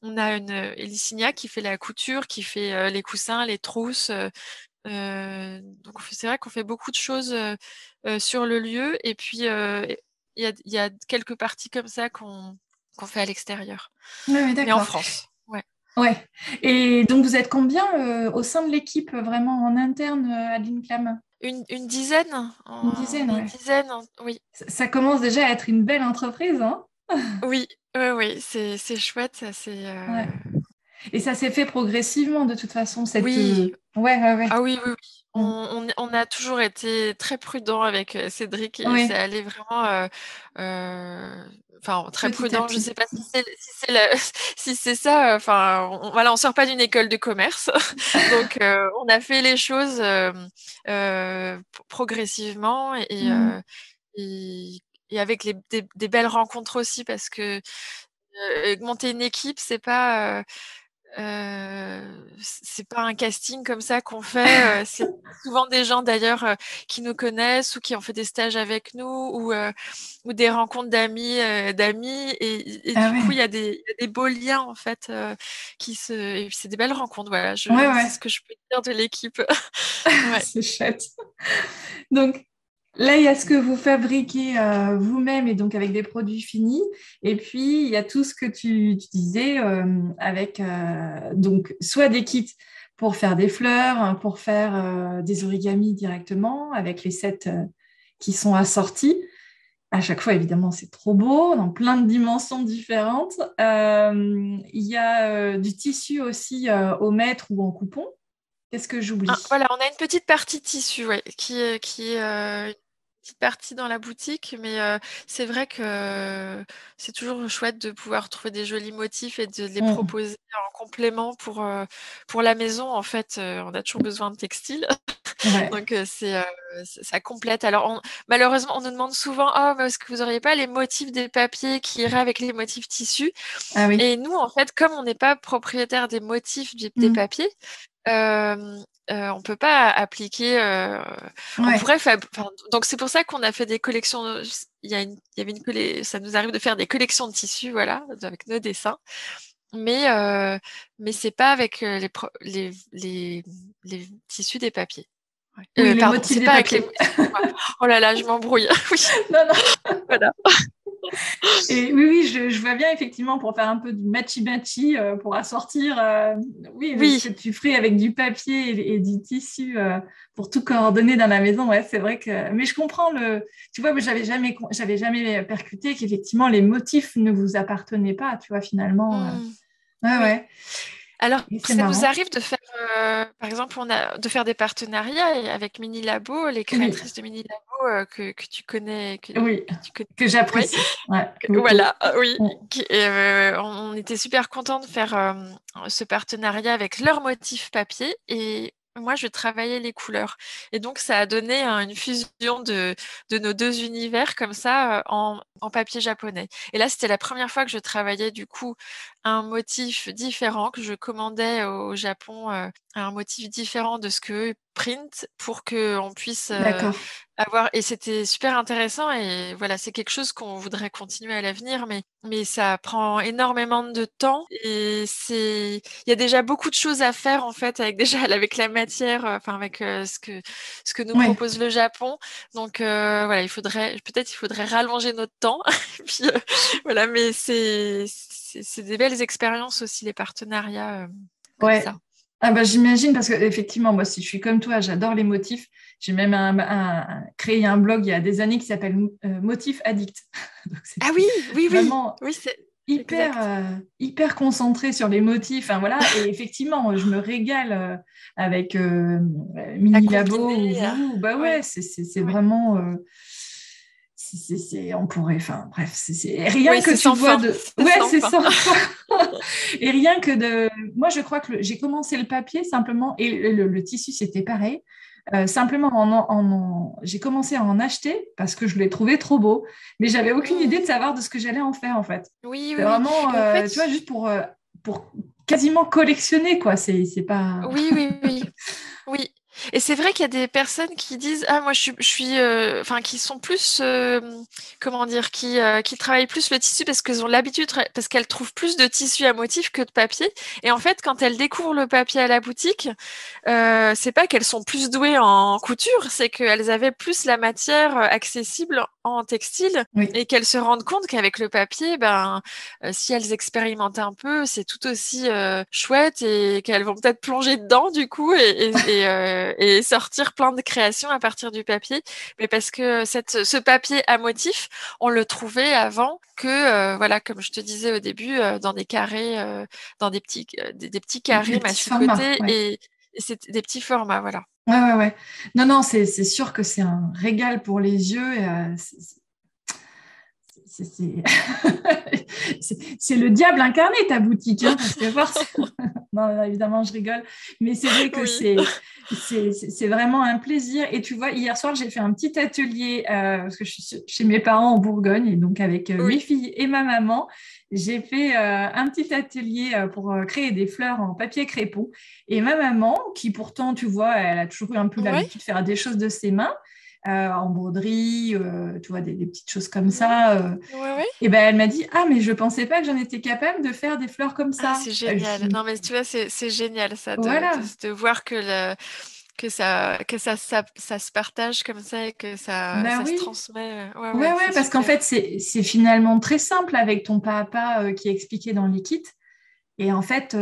on a une Elisigna qui fait la couture, qui fait les coussins, les trousses. Donc, c'est vrai qu'on fait beaucoup de choses sur le lieu. Et puis, il y a quelques parties comme ça qu'on fait à l'extérieur, Ouais, ouais, mais en d'accord. France. Ouais. Ouais. Et donc, vous êtes combien au sein de l'équipe, vraiment en interne à l'INCLAM? Une dizaine, Une on dizaine, est une ouais. dizaine, oui. Ça commence déjà à être une belle entreprise, hein? Oui, oui, oui, c'est chouette, ça c'est. Ouais. Et ça s'est fait progressivement, de toute façon, cette... Oui, Ouais, ouais, ouais. ah oui, oui, oui. Mm. On a toujours été très prudent avec Cédric et ça Ouais, allait vraiment, enfin très petit à prudent. Je petit. sais pas si c'est ça. Enfin, voilà, on sort pas d'une école de commerce, donc on a fait les choses progressivement Mm. et, et avec des belles rencontres aussi parce que monter une équipe, c'est pas c'est pas un casting comme ça qu'on fait. C'est souvent des gens d'ailleurs qui nous connaissent ou qui ont fait des stages avec nous ou des rencontres d'amis, et Ah du coup ouais. il y a des beaux liens en fait et c'est des belles rencontres. Voilà, Ouais, c'est ouais. ce que je peux dire de l'équipe. Ouais. C'est chouette. Donc, là, il y a ce que vous fabriquez vous-même et donc avec des produits finis. Et puis, il y a tout ce que tu disais avec donc soit des kits pour faire des fleurs, hein, pour faire des origamis directement avec les sets qui sont assortis. À chaque fois, évidemment, c'est trop beau, dans plein de dimensions différentes. Il y a du tissu aussi au mètre ou en coupon. Qu'est-ce que j'oublie? Voilà, on a une petite partie tissu, ouais, qui est une petite partie dans la boutique, mais c'est vrai que c'est toujours chouette de pouvoir trouver des jolis motifs et de les Mm. proposer en complément pour la maison. En fait, on a toujours besoin de textiles, Ouais. donc ça complète. Alors, malheureusement, on nous demande souvent, oh, mais est-ce que vous n'auriez pas les motifs des papiers qui iraient avec les motifs tissus? Ah oui. Et nous, en fait, comme on n'est pas propriétaire des motifs des Mm. papiers, on peut pas appliquer. On Ouais. pourrait enfin, donc c'est pour ça qu'on a fait des collections. Il y avait ça nous arrive de faire des collections de tissus, voilà, avec nos dessins. Mais c'est pas avec les tissus des papiers. Ouais. Oui, les Pardon, motifs c'est des pas avec les. papiers. Excuse-moi. Oh là là, je m'embrouille. Oui, Non, non. voilà. Et oui, oui, je vois bien effectivement pour faire un peu du matchy-matchy, pour assortir, oui, ce Oui. que tu ferais avec du papier et du tissu pour tout coordonner dans la maison. Ouais, c'est vrai que. Mais je comprends le. Tu vois, j'avais jamais percuté qu'effectivement les motifs ne vous appartenaient pas. Tu vois, finalement. Hmm, Ouais, oui. ouais. Alors, Et c'est ça nous marrant. arrive de faire, par exemple, de faire des partenariats avec Mini Labo, les Oui, créatrices de Mini Labo que tu connais, oui, que tu connais. que Oui, j'apprécie. Ouais, beaucoup. voilà, oui. Mm. On était super contents de faire ce partenariat avec leurs motifs papier et moi, je travaillais les couleurs. Et donc, ça a donné une fusion de nos deux univers comme ça en papier japonais. Et là, c'était la première fois que je travaillais du coup un motif différent, que je commandais au Japon un motif différent de ce que print pour qu'on puisse D'accord. avoir. Et c'était super intéressant et voilà, c'est quelque chose qu'on voudrait continuer à l'avenir, mais ça prend énormément de temps et il y a déjà beaucoup de choses à faire en fait avec la matière, enfin avec ce que nous Oui. propose le Japon. Donc voilà, il faudrait rallonger notre temps. Puis voilà, mais c'est des belles expériences aussi les partenariats comme Ouais. ça. Ah bah, j'imagine parce que effectivement, moi, si je suis comme toi, j'adore les motifs. J'ai même créé un blog il y a des années qui s'appelle Motif Addict. Donc, c'est Ah oui, oui, oui, vraiment oui, c'est hyper, exact. hyper concentré sur les motifs. Enfin, voilà. Et effectivement, je me régale avec À Mini Labo ou combiner. vous. Bah Oui, ouais, c'est oui. vraiment. On pourrait, enfin bref, rien Oui, que c'est tu sans vois fin. de. C'est Ouais, sans c'est fin. ça. Et rien que de. Moi, je crois que j'ai commencé le papier simplement, et le tissu, c'était pareil. Simplement, j'ai commencé à en acheter parce que je l'ai trouvé trop beau, mais j'avais aucune Mm. idée de savoir de ce que j'allais en faire, en fait. Oui, C'est oui, oui. vraiment, Et en fait, tu vois, juste pour quasiment collectionner, quoi. C'est pas. oui, oui, oui. Oui. Et c'est vrai qu'il y a des personnes qui disent, ah, moi, je suis, enfin, qui sont plus, comment dire, qui travaillent plus le tissu parce qu'elles ont l'habitude, parce qu'elles trouvent plus de tissu à motif que de papier. Et en fait, quand elles découvrent le papier à la boutique, c'est pas qu'elles sont plus douées en couture, c'est qu'elles avaient plus la matière accessible en textile Oui. et qu'elles se rendent compte qu'avec le papier, ben, si elles expérimentent un peu, c'est tout aussi chouette et qu'elles vont peut-être plonger dedans du coup et sortir plein de créations à partir du papier. Mais parce que ce papier à motif, on le trouvait avant que, voilà, comme je te disais au début, dans des carrés, dans des petits Les carrés petits formats, massicotés ouais. et c'est des petits formats, voilà. Ouais, ouais, ouais. Non, non, c'est sûr que c'est un régal pour les yeux. Et, c'est c'est- c'est le diable incarné, ta boutique, hein, parce que non, évidemment, je rigole. Mais c'est vrai que Oui. C'est vraiment un plaisir. Et tu vois, hier soir, j'ai fait un petit atelier parce que je suis chez mes parents en Bourgogne et donc avec mes Oui, filles et ma maman, j'ai fait un petit atelier pour créer des fleurs en papier crépon. Et ma maman, qui pourtant, tu vois, elle a toujours eu un peu ouais, l'habitude de faire des choses de ses mains, en broderie, tu vois, des petites choses comme mhm, ça. ouais, ouais. Et ben, elle m'a dit, ah, mais je pensais pas que j'en étais capable de faire des fleurs comme Ah, ça. c'est génial. Non, mais tu vois, c'est génial ça Voilà. de voir que ça se partage comme ça et que Ben ça se oui. transmet. Ouais, Ouais, ouais, ouais, c'est parce qu'en fait, super. c'est finalement très simple avec ton pas à pas qui est expliqué dans les kits. Et en fait,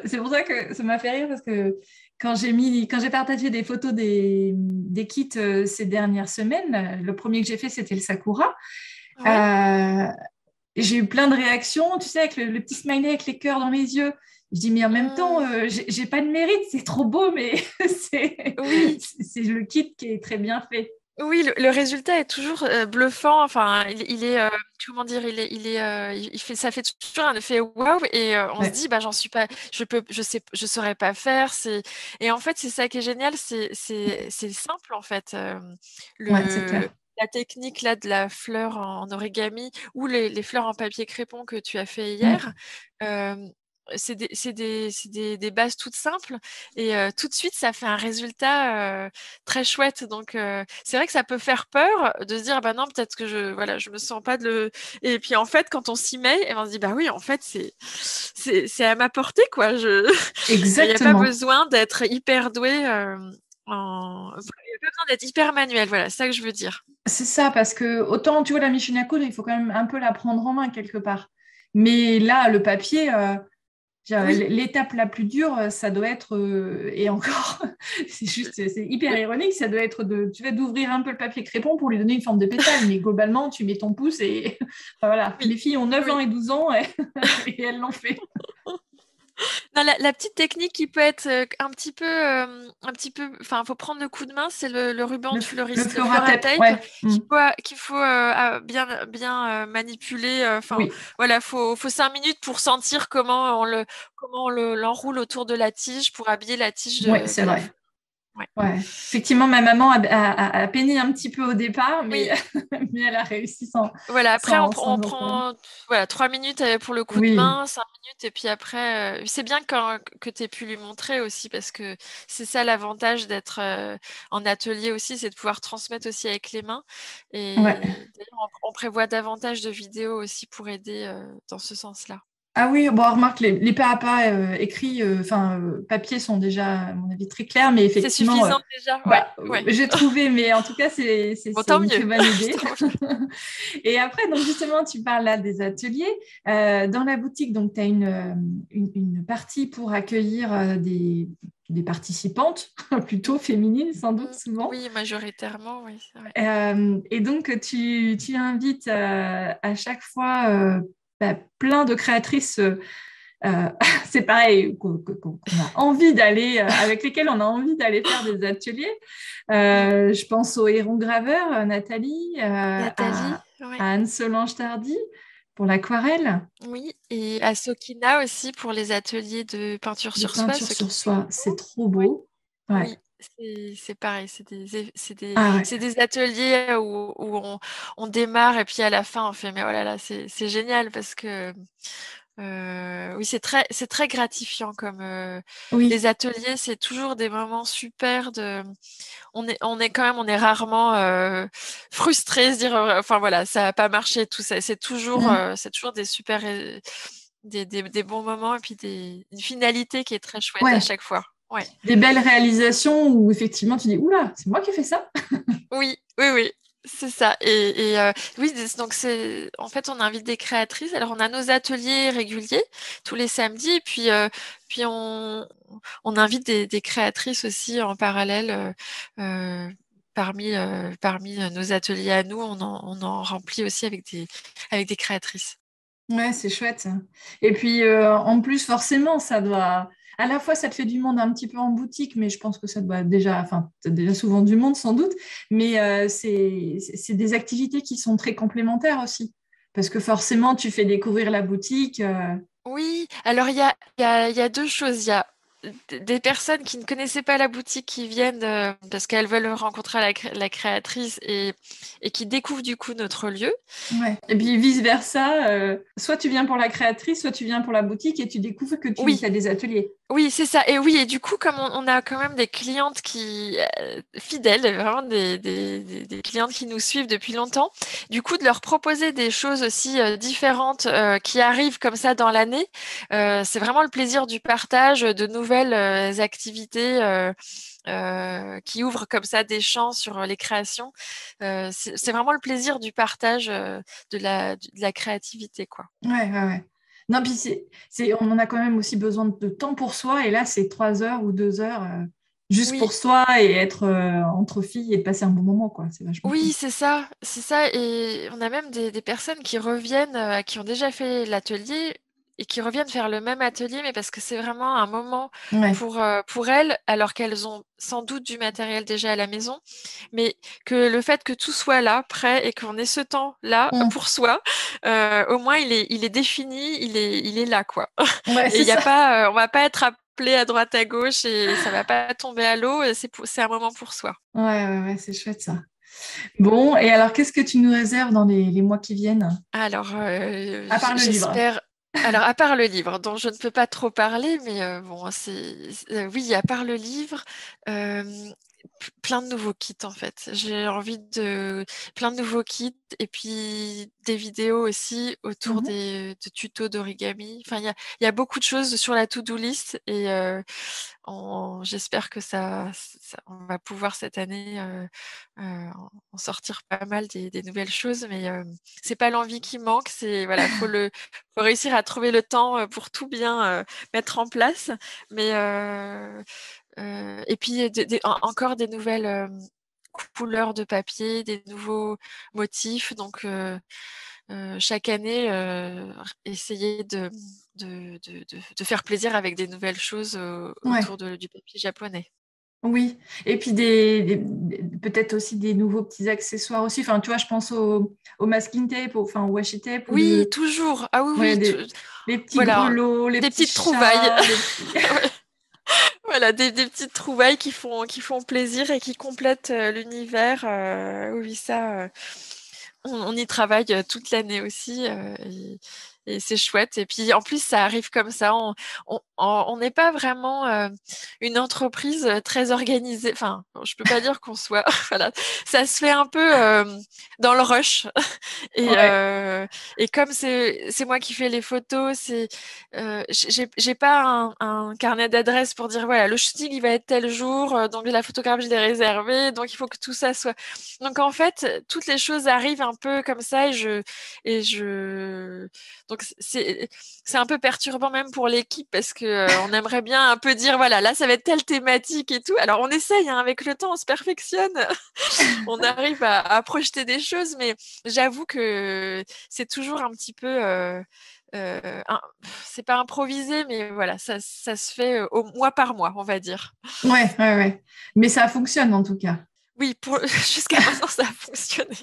c'est pour ça que ça m'a fait rire parce que quand j'ai partagé des photos des kits ces dernières semaines, le premier que j'ai fait, c'était le Sakura. Ouais. Euh, j'ai eu plein de réactions, tu sais, avec le petit smiley avec les cœurs dans les yeux. Je dis, mais en même temps, Hmm. j'ai pas de mérite, c'est trop beau, mais c'est Oui, c'est le kit qui est très bien fait. oui, le résultat est toujours bluffant. Enfin, il est, comment dire, il fait, ça fait toujours un effet waouh et on se Ouais, dit, bah, j'en suis pas, je saurais pas faire. Et en fait, c'est ça qui est génial, c'est simple en fait. ouais, c'est Le, clair. la technique là de la fleur en origami ou les fleurs en papier crépon que tu as fait Mm. hier. euh, c'est des bases toutes simples et tout de suite ça fait un résultat très chouette. Donc, c'est vrai que ça peut faire peur de se dire, bah non, peut-être que voilà, je me sens pas de le. Et puis en fait, quand on s'y met, et on se dit, bah oui, en fait, c'est à ma portée, quoi. Il n'y a pas Exactement. besoin d'être hyper doué. Il n'y a pas besoin d'être hyper manuel. Voilà, c'est ça que je veux dire. C'est ça, parce que autant, tu vois, la machine à coudre, il faut quand même un peu la prendre en main quelque part. Mais là, le papier, Oui, l'étape la plus dure, ça doit être, et encore, c'est hyper ironique, ça doit être tu vas d'ouvrir un peu le papier crépon pour lui donner une forme de pétale, mais globalement, tu mets ton pouce et enfin, voilà. oui, Mes filles ont 9 ans oui. et 12 ans et elles l'ont fait. Non, la petite technique qui peut être un petit peu, enfin, faut prendre le coup de main, c'est le ruban de Le fleuriste, le Floratep, Floratape, ouais. Mm. qu'il faut bien manipuler. Enfin, Oui, voilà, faut 5 minutes pour sentir l'enroule autour de la tige pour habiller la tige ouais, de c'est la vrai. fleur. Ouais. Ouais. Effectivement, ma maman a peiné un petit peu au départ, mais, Oui, mais elle a réussi sans, voilà, après sans, on sans aucun problème. prend voilà, 3 minutes pour le coup de Oui, main, 5 minutes, et puis après, c'est bien que tu aies pu lui montrer aussi, parce que c'est ça l'avantage d'être en atelier aussi, c'est de pouvoir transmettre aussi avec les mains. ouais. Et d'ailleurs, on prévoit davantage de vidéos aussi pour aider dans ce sens-là. Ah oui, bon, remarque, les pas à pas écrits, enfin, papier sont déjà, à mon avis, très clairs, mais C'est effectivement, suffisant déjà? Ouais, bah, ouais. j'ai trouvé, mais en tout cas, Bon, c'est tant une très mieux. bonne idée. Tant mieux. Et après, donc justement, tu parles là des ateliers. Dans la boutique, donc, tu as une partie pour accueillir des participantes, plutôt féminines, sans doute, souvent. Oui, majoritairement, oui, c'est vrai. Et donc, tu invites à chaque fois plein de créatrices, c'est pareil, qu'on a envie d'aller, avec lesquelles on a envie d'aller faire des ateliers. Mm. Je pense au Héron Graveur, Nathalie, Nathalie, ouais. à Anne-Solange Tardy pour l'aquarelle, Oui, et à Sokina aussi pour les ateliers de peinture de sur soie, peinture ceux sur qui soie. C'est trop Oui, beau. Ouais. oui, c'est pareil, Ah ouais. c'est des ateliers où on démarre et puis à la fin on fait mais oh là là, c'est génial parce que oui, c'est très gratifiant comme les Oui. ateliers, c'est toujours des moments super on est rarement frustré, se dire enfin voilà, ça n'a pas marché, tout ça. Mm. C'est toujours des super des bons moments et puis une finalité qui est très chouette à Ouais. chaque fois. Ouais. Des belles réalisations où effectivement tu dis, oula, c'est moi qui ai fait ça. Oui, oui, oui. C'est ça. Et oui, donc en fait on invite des créatrices. Alors on a nos ateliers réguliers tous les samedis, et puis on invite des créatrices aussi en parallèle. Parmi nos ateliers à nous, on en remplit aussi avec des créatrices. Ouais, c'est chouette, ça. Et puis, en plus, forcément, ça doit. À la fois, ça te fait du monde un petit peu en boutique, mais je pense que ça doit déjà. Enfin, t'as déjà souvent du monde, sans doute. Mais c'est des activités qui sont très complémentaires aussi. Parce que forcément, tu fais découvrir la boutique. Oui, alors il y a deux choses. des personnes qui ne connaissaient pas la boutique qui viennent parce qu'elles veulent rencontrer la créatrice et qui découvrent du coup notre lieu. Ouais. Et puis vice-versa, soit tu viens pour la créatrice, soit tu viens pour la boutique et tu découvres que tu Oui. as des ateliers. Oui, c'est ça. Et oui, et du coup, comme on a quand même des clientes qui fidèles, vraiment des clientes qui nous suivent depuis longtemps, du coup, de leur proposer des choses aussi différentes qui arrivent comme ça dans l'année, c'est vraiment le plaisir du partage de nouvelles activités qui ouvrent comme ça des champs sur les créations. C'est vraiment le plaisir du partage de la créativité, quoi. Ouais. Non, puis on en a quand même aussi besoin de temps pour soi. Et là, c'est 3 heures ou 2 heures juste Oui. pour soi et être entre filles et passer un bon moment, quoi. C'est vachement cool. Oui, c'est ça, c'est ça. Et on a même des personnes qui reviennent, qui ont déjà fait l'atelier et qui reviennent faire le même atelier, mais parce que c'est vraiment un moment Ouais. pour elles, alors qu'elles ont sans doute du matériel déjà à la maison, mais que le fait que tout soit là, prêt, et qu'on ait ce temps-là pour soi, au moins il est défini, il est là, quoi. Ouais, Et c'est il y a ça. pas, on va pas être appelé à droite à gauche et ça va pas tomber à l'eau. C'est un moment pour soi. Ouais, c'est chouette ça. Bon, et alors, qu'est-ce que tu nous réserves dans les mois qui viennent? Alors, À part le livre. j'espère. Alors, à part le livre, dont je ne peux pas trop parler, mais bon, oui, à part le livre, euh, plein de nouveaux kits en fait. J'ai envie de plein de nouveaux kits et puis des vidéos aussi autour Mhm. de tutos d'origami. Enfin, il y a beaucoup de choses sur la to-do list et j'espère que on va pouvoir cette année en sortir pas mal des nouvelles choses. Mais c'est pas l'envie qui manque, c'est voilà, faut réussir à trouver le temps pour tout bien mettre en place. Mais et puis encore des nouvelles couleurs de papier, des nouveaux motifs. Donc chaque année, essayer de faire plaisir avec des nouvelles choses Ouais. autour du papier japonais. Oui, et puis peut-être aussi des nouveaux petits accessoires aussi. Enfin, tu vois, je pense au masking tape, au washi tape, Oui, toujours. Ah oui, ouais, oui. les petits Voilà, grelots, les des petits petites trouvailles. chats, les petits... Ouais. Voilà, des petites trouvailles qui font plaisir et qui complètent l'univers. Oui, ça, on y travaille toute l'année aussi et c'est chouette. Et puis en plus, ça arrive comme ça. On n'est pas vraiment une entreprise très organisée. Enfin, je peux pas dire qu'on soit. Voilà, ça se fait un peu dans le rush. Et, Ouais, comme c'est moi qui fais les photos, j'ai pas un carnet d'adresses pour dire voilà, le shooting il va être tel jour, donc la photographe je l'ai réservée, donc il faut que tout ça soit. Donc en fait, toutes les choses arrivent un peu comme ça donc c'est un peu perturbant même pour l'équipe parce que on aimerait bien un peu dire voilà, là ça va être telle thématique et tout. Alors on essaye hein, avec le temps, on se perfectionne, on arrive à projeter des choses, mais j'avoue que c'est toujours un petit peu c'est pas improvisé, mais voilà, ça se fait au mois par mois, on va dire. ouais. Mais ça fonctionne en tout cas. Oui, jusqu'à maintenant, ça a fonctionné.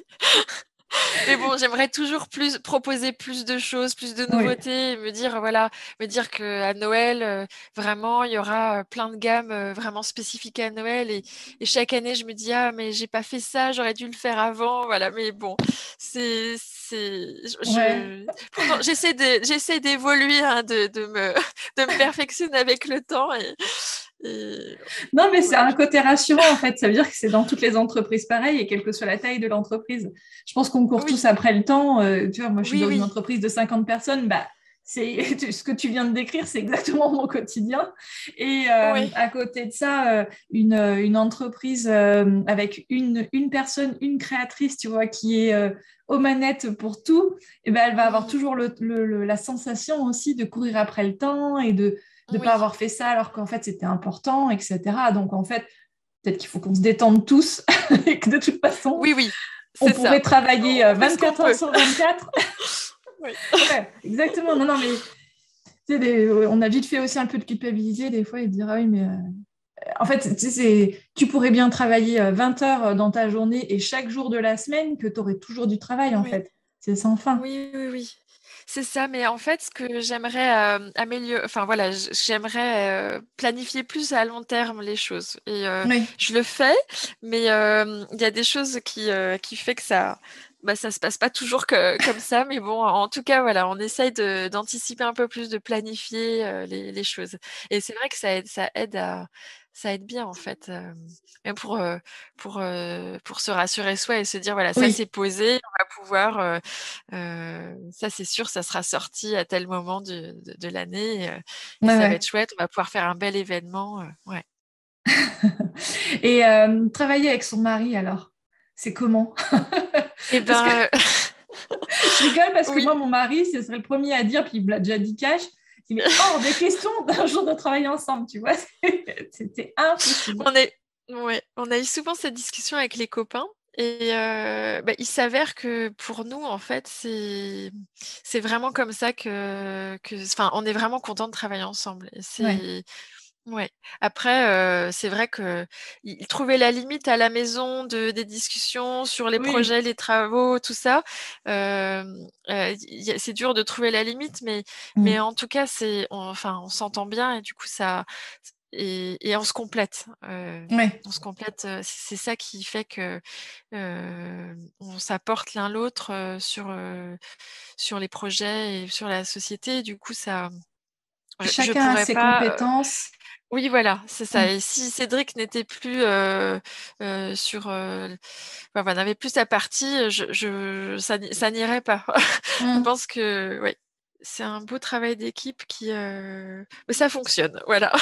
Mais bon, j'aimerais toujours proposer plus de choses, plus de Oui, nouveautés, et me dire qu'à Noël, vraiment, il y aura plein de gammes vraiment spécifiques à Noël. Et chaque année, je me dis, ah, mais j'ai pas fait ça, j'aurais dû le faire avant. Voilà, mais bon, ouais. pourtant, j'essaie d'évoluer, hein, de me perfectionner avec le temps. Et Non, mais c'est voilà. un côté rassurant en fait. Ça veut dire que c'est dans toutes les entreprises pareil et quelle que soit la taille de l'entreprise. Je pense qu'on court tous Oui, après le temps. Tu vois, moi, je suis oui, dans une oui, entreprise de 50 personnes. Bah, ce que tu viens de décrire, c'est exactement mon quotidien. Et oui, à côté de ça, une entreprise avec une personne, une créatrice, tu vois, qui est aux manettes pour tout, et ben, elle va avoir mm, toujours la sensation aussi de courir après le temps et de ne pas oui, avoir fait ça alors qu'en fait c'était important, etc. Donc en fait, peut-être qu'il faut qu'on se détende tous et que de toute façon, oui, oui, on c'est ça. pourrait travailler On fait ce qu'on 24 heures peut. sur 24. Oui. Ouais, exactement. Non, mais tu sais, on a vite fait aussi un peu de culpabiliser des fois et de dire, ah oui, mais en fait, tu sais, tu pourrais bien travailler 20 heures dans ta journée et chaque jour de la semaine que tu aurais toujours du travail, en Oui, fait. C'est sans fin. oui, oui, oui. C'est ça, mais en fait, ce que j'aimerais améliorer, enfin voilà, j'aimerais planifier plus à long terme les choses. Et Oui. je le fais, mais il y a des choses qui fait que ça se passe pas toujours comme ça. Mais bon, en tout cas, voilà, on essaye d'anticiper un peu plus, de planifier les choses. Et c'est vrai que ça aide bien en fait, même pour se rassurer soi et se dire voilà, ça Oui. c'est posé, on va pouvoir. Ça, c'est sûr, ça sera sorti à tel moment de l'année, et Ouais, ça va ouais. être chouette. On va pouvoir faire un bel événement. Ouais. Et travailler avec son mari, alors, c'est comment? Et Parce que ben, je rigole parce que oui, moi, mon mari, ce serait le premier à dire, puis il me l'a déjà dit cash, il est hors des questions d'un jour de travailler ensemble, tu vois. C'était impossible. on est, ouais, on a eu souvent cette discussion avec les copains. Et il s'avère que pour nous, en fait, c'est vraiment comme ça enfin, on est vraiment content de travailler ensemble. Et Ouais. ouais. Après, c'est vrai que trouver la limite à la maison des discussions sur les Oui. projets, les travaux, tout ça, c'est dur de trouver la limite, mais Mm. en tout cas, enfin, on s'entend bien et du coup, et on se complète. Ouais. On se complète. C'est ça qui fait que on s'apporte l'un l'autre sur les projets et sur la société. Et du coup, je Chacun a pourrais ses pas. compétences. Oui, voilà, c'est ça. Mm. Et si Cédric n'était plus n'avait plus sa partie, ça n'irait pas. Je Mm. pense que ouais, c'est un beau travail d'équipe mais ça fonctionne. Voilà.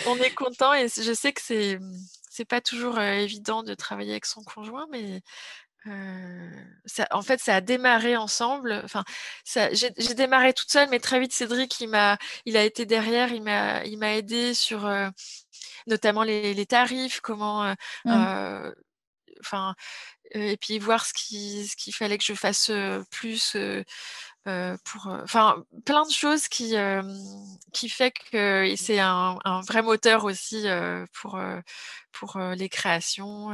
On est content et je sais que c'est pas toujours évident de travailler avec son conjoint, mais en fait, ça a démarré ensemble. Enfin, j'ai démarré toute seule, mais très vite, Cédric, il a été derrière, il m'a aidé sur notamment les tarifs, comment, Mm. euh, enfin, et puis voir ce qu'il fallait que je fasse plus enfin, plein de choses qui fait que c'est un vrai moteur aussi pour les créations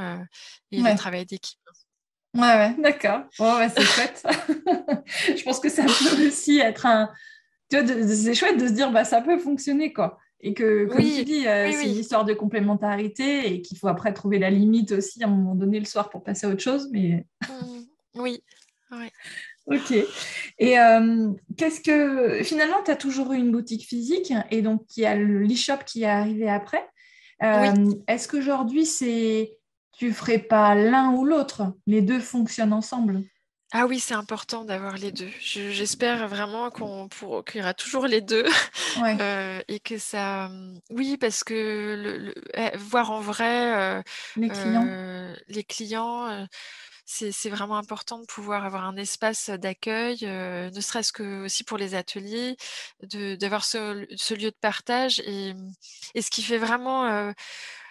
et le Ouais. travail d'équipe. Ouais, ouais, d'accord. Bon, ouais, c'est chouette. Je pense que ça peut aussi être un. Tu vois, c'est chouette de se dire, bah, ça peut fonctionner, quoi. Et que, comme tu Oui, dis, oui, c'est une oui. histoire de complémentarité et qu'il faut après trouver la limite aussi à un moment donné le soir pour passer à autre chose. Mais Oui, ouais. ok. Et qu'est-ce que. Finalement, tu as toujours eu une boutique physique et donc il y a l'e-shop qui est arrivé après. Oui. Est-ce qu'aujourd'hui, tu ferais pas l'un ou l'autre? Les deux fonctionnent ensemble. Ah oui, c'est important d'avoir les deux. J'espère vraiment qu'il y aura toujours les deux Ouais, et que ça. Oui, parce que voir en vrai les clients. les clients, c'est vraiment important de pouvoir avoir un espace d'accueil, ne serait-ce que aussi pour les ateliers, d'avoir ce lieu de partage et ce qui fait vraiment.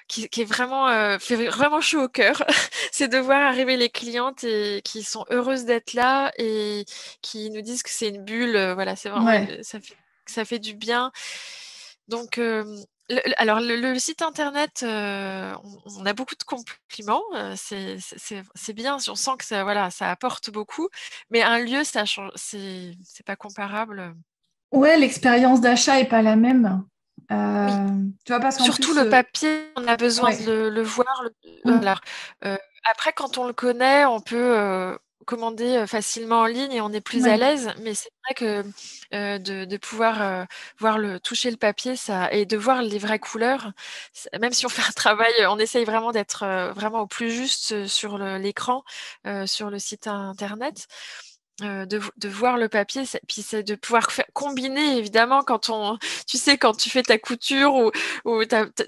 Qui est vraiment fait vraiment chaud au cœur, c'est de voir arriver les clientes et qui sont heureuses d'être là et qui nous disent que c'est une bulle. Voilà, c'est vraiment Ouais. ça fait du bien. Donc, alors le site internet, on a beaucoup de compliments. C'est bien. On sent que voilà, ça apporte beaucoup. Mais un lieu, ça change. C'est pas comparable. Ouais, l'expérience d'achat est pas la même. Oui. Tu vois, parce qu'en Surtout plus, le papier, on a besoin de ouais. le voir. Mm. Alors, après, quand on le connaît, on peut commander facilement en ligne et on est plus à Ouais. l'aise. Mais c'est vrai que de pouvoir toucher le papier, et de voir les vraies couleurs, même si on fait un travail, on essaye vraiment d'être vraiment au plus juste sur l'écran, sur le site internet. De voir le papier, puis c'est de pouvoir combiner évidemment tu sais, quand tu fais ta couture ou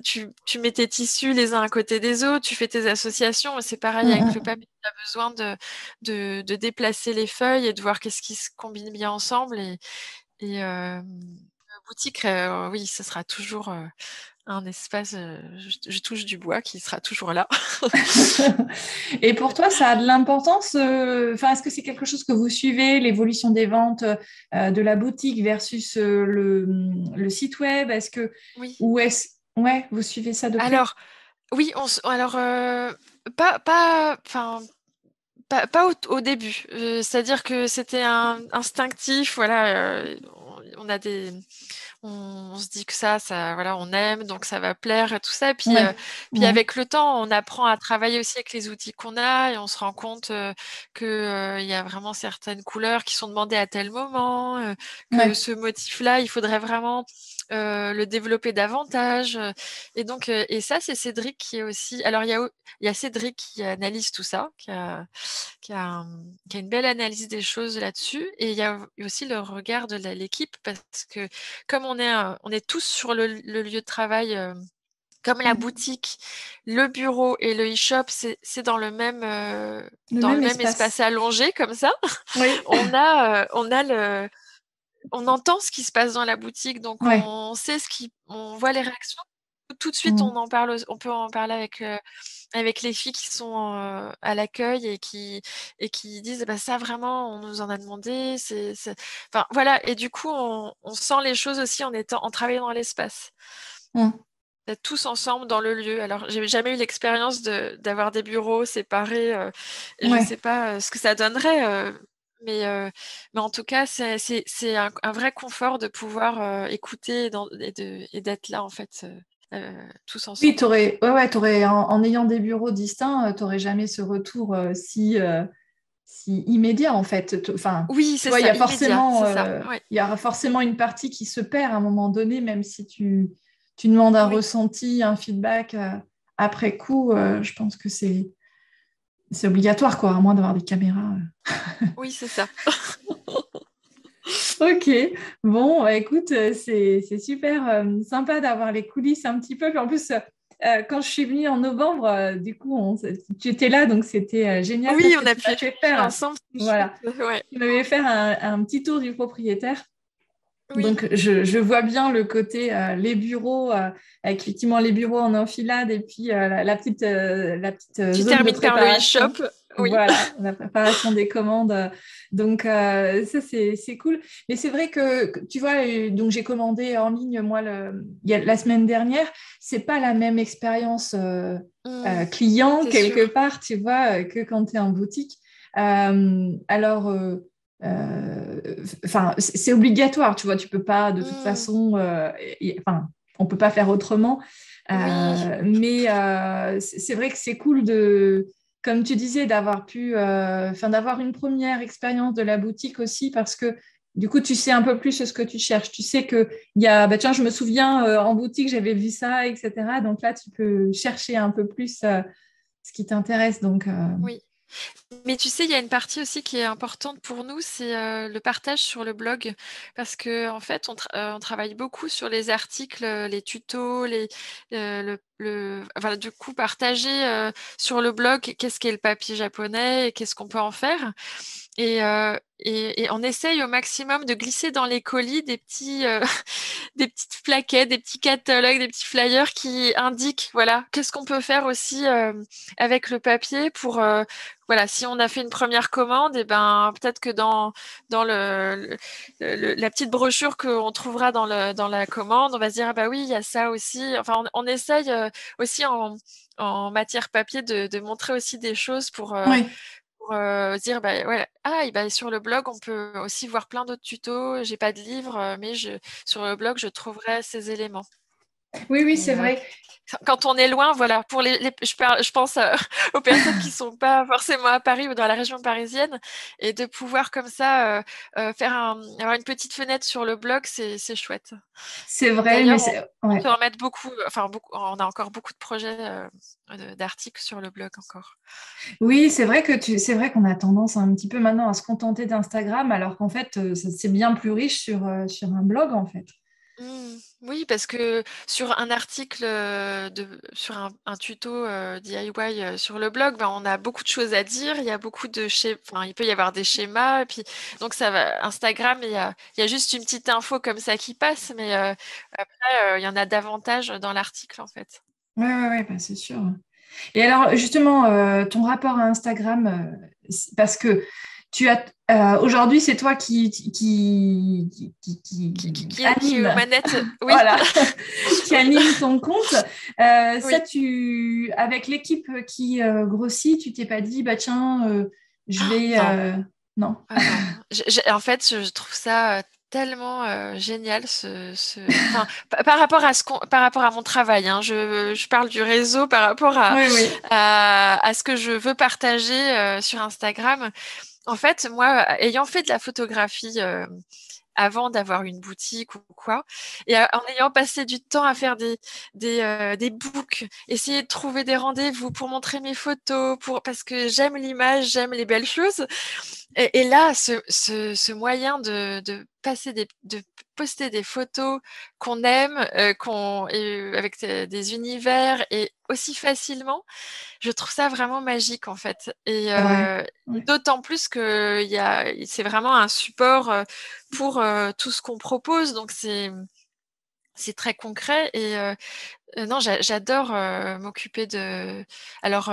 tu mets tes tissus les uns à côté des autres, tu fais tes associations, c'est pareil Mm, avec le mm. papier, tu as besoin de déplacer les feuilles et de voir qu'est-ce qui se combine bien ensemble et la boutique, oui, ce sera toujours un espace, je touche du bois, qui sera toujours là. Et pour toi, ça a de l'importance. Enfin, est-ce que c'est quelque chose que vous suivez, l'évolution des ventes de la boutique versus le site web? Oui. Ouais, vous suivez ça de près? Alors, oui, alors, enfin, Pas au début. C'est-à-dire que c'était instinctif. Voilà, on a on se dit que ça, voilà, on aime, donc ça va plaire et tout ça. Et puis, puis avec le temps, on apprend à travailler aussi avec les outils qu'on a et on se rend compte que il y a vraiment certaines couleurs qui sont demandées à tel moment, que ce motif-là, il faudrait vraiment le développer davantage. Et donc, et ça, c'est Cédric qui est aussi. Alors, il y a Cédric qui analyse tout ça, qui a une belle analyse des choses là-dessus. Et il y a aussi le regard de l'équipe, parce que comme on est tous sur le lieu de travail, comme la boutique, le bureau et le e-shop, c'est dans le même espace allongé comme ça. Oui. On entend ce qui se passe dans la boutique, donc on sait on voit les réactions. Tout de suite, on peut en parler avec les filles qui sont à l'accueil et qui disent bah, ça vraiment on nous en a demandé, enfin voilà, et du coup on sent les choses aussi en travaillant dans l'espace. D'être tous ensemble dans le lieu. Alors j'ai jamais eu l'expérience d'avoir des bureaux séparés et je sais pas ce que ça donnerait, mais en tout cas c'est un vrai confort de pouvoir écouter et d'être là en fait. Tous ensemble. Oui, t'aurais, en ayant des bureaux distincts, tu n'aurais jamais ce retour si immédiat, en fait. Enfin, oui, c'est ça. Il y y aura forcément une partie qui se perd à un moment donné, même si tu demandes un ressenti, un feedback après coup. Je pense que c'est obligatoire, quoi, à moins d'avoir des caméras. Oui, c'est ça. Ok, bon, écoute, c'est super sympa d'avoir les coulisses un petit peu. Puis en plus, quand je suis venue en novembre, du coup, tu étais là, donc c'était génial. Oui, parce on a que pu fait faire ensemble. Voilà. Ouais. Tu m'avais fait un petit tour du propriétaire. Oui. Donc, je vois bien le côté, les bureaux, avec effectivement les bureaux en enfilade et puis la petite tu zone de termines par le préparation. e-shop. Oui. Voilà, la préparation des commandes. Donc, ça, c'est cool. Mais c'est vrai que, tu vois, donc j'ai commandé en ligne, moi, la semaine dernière. C'est pas la même expérience client, quelque part, tu vois, que quand tu es en boutique. Alors, c'est obligatoire, tu vois, tu peux pas, de toute façon, on peut pas faire autrement. Mais c'est vrai que c'est cool comme tu disais, d'avoir une première expérience de la boutique aussi, parce que du coup, tu sais un peu plus ce que tu cherches. Tu sais que bah tiens, je me souviens, en boutique, j'avais vu ça, etc. Donc là, tu peux chercher un peu plus ce qui t'intéresse. Donc, oui. Mais tu sais, il y a une partie aussi qui est importante pour nous, c'est le partage sur le blog. Parce que en fait, on travaille beaucoup sur les articles, les tutos, du coup, partager sur le blog qu'est-ce qu'est le papier japonais et qu'est-ce qu'on peut en faire. Et on essaye au maximum de glisser dans les colis des des petites plaquettes, des petits catalogues, des petits flyers qui indiquent, voilà, qu'est-ce qu'on peut faire aussi avec le papier pour, voilà, si on a fait une première commande, et ben peut-être que dans la petite brochure qu'on trouvera dans la commande, on va se dire ah bah oui, il y a ça aussi. Enfin, on essaye aussi en matière papier de montrer aussi des choses pour dire bah ouais, bah, sur le blog on peut aussi voir plein d'autres tutos. J'ai pas de livre, mais sur le blog je trouverai ces éléments. oui, c'est vrai. Quand on est loin, voilà, pour je pense aux personnes qui sont pas forcément à Paris ou dans la région parisienne, et de pouvoir comme ça avoir une petite fenêtre sur le blog, c'est chouette. C'est vrai, d'ailleurs, mais on peut en mettre beaucoup, on a encore beaucoup de projets d'articles sur le blog encore. Oui, c'est vrai qu'on a tendance un petit peu maintenant à se contenter d'Instagram, alors qu'en fait, c'est bien plus riche sur un blog, en fait. Oui, parce que sur un article, sur un tuto DIY sur le blog, ben, on a beaucoup de choses à dire. Il y a beaucoup il peut y avoir des schémas. Et puis, donc, ça va. Instagram, il y a juste une petite info comme ça qui passe, mais après, il y en a davantage dans l'article, en fait. Oui, bah, c'est sûr. Et alors, justement, ton rapport à Instagram, parce que aujourd'hui, c'est toi qui anime, aux manettes, oui. voilà, qui anime ton compte. Oui. Avec l'équipe qui grossit, tu t'es pas dit, bah tiens, je vais... Non. Non. Ah non. En fait, je trouve ça tellement génial Enfin, par rapport à par rapport à mon travail, hein, je parle du réseau par rapport Oui, oui. à ce que je veux partager sur Instagram. En fait, moi, ayant fait de la photographie avant d'avoir une boutique ou quoi. Et en ayant passé du temps à faire des books, essayer de trouver des rendez-vous pour montrer mes photos, parce que j'aime l'image, j'aime les belles choses. Et là, ce moyen de de poster des photos qu'on aime, avec des univers et aussi facilement, je trouve ça vraiment magique en fait. Et Ouais. Ouais. d'autant plus que c'est vraiment un support pour tout ce qu'on propose. Donc c'est très concret. Et non, j'adore m'occuper de. Alors,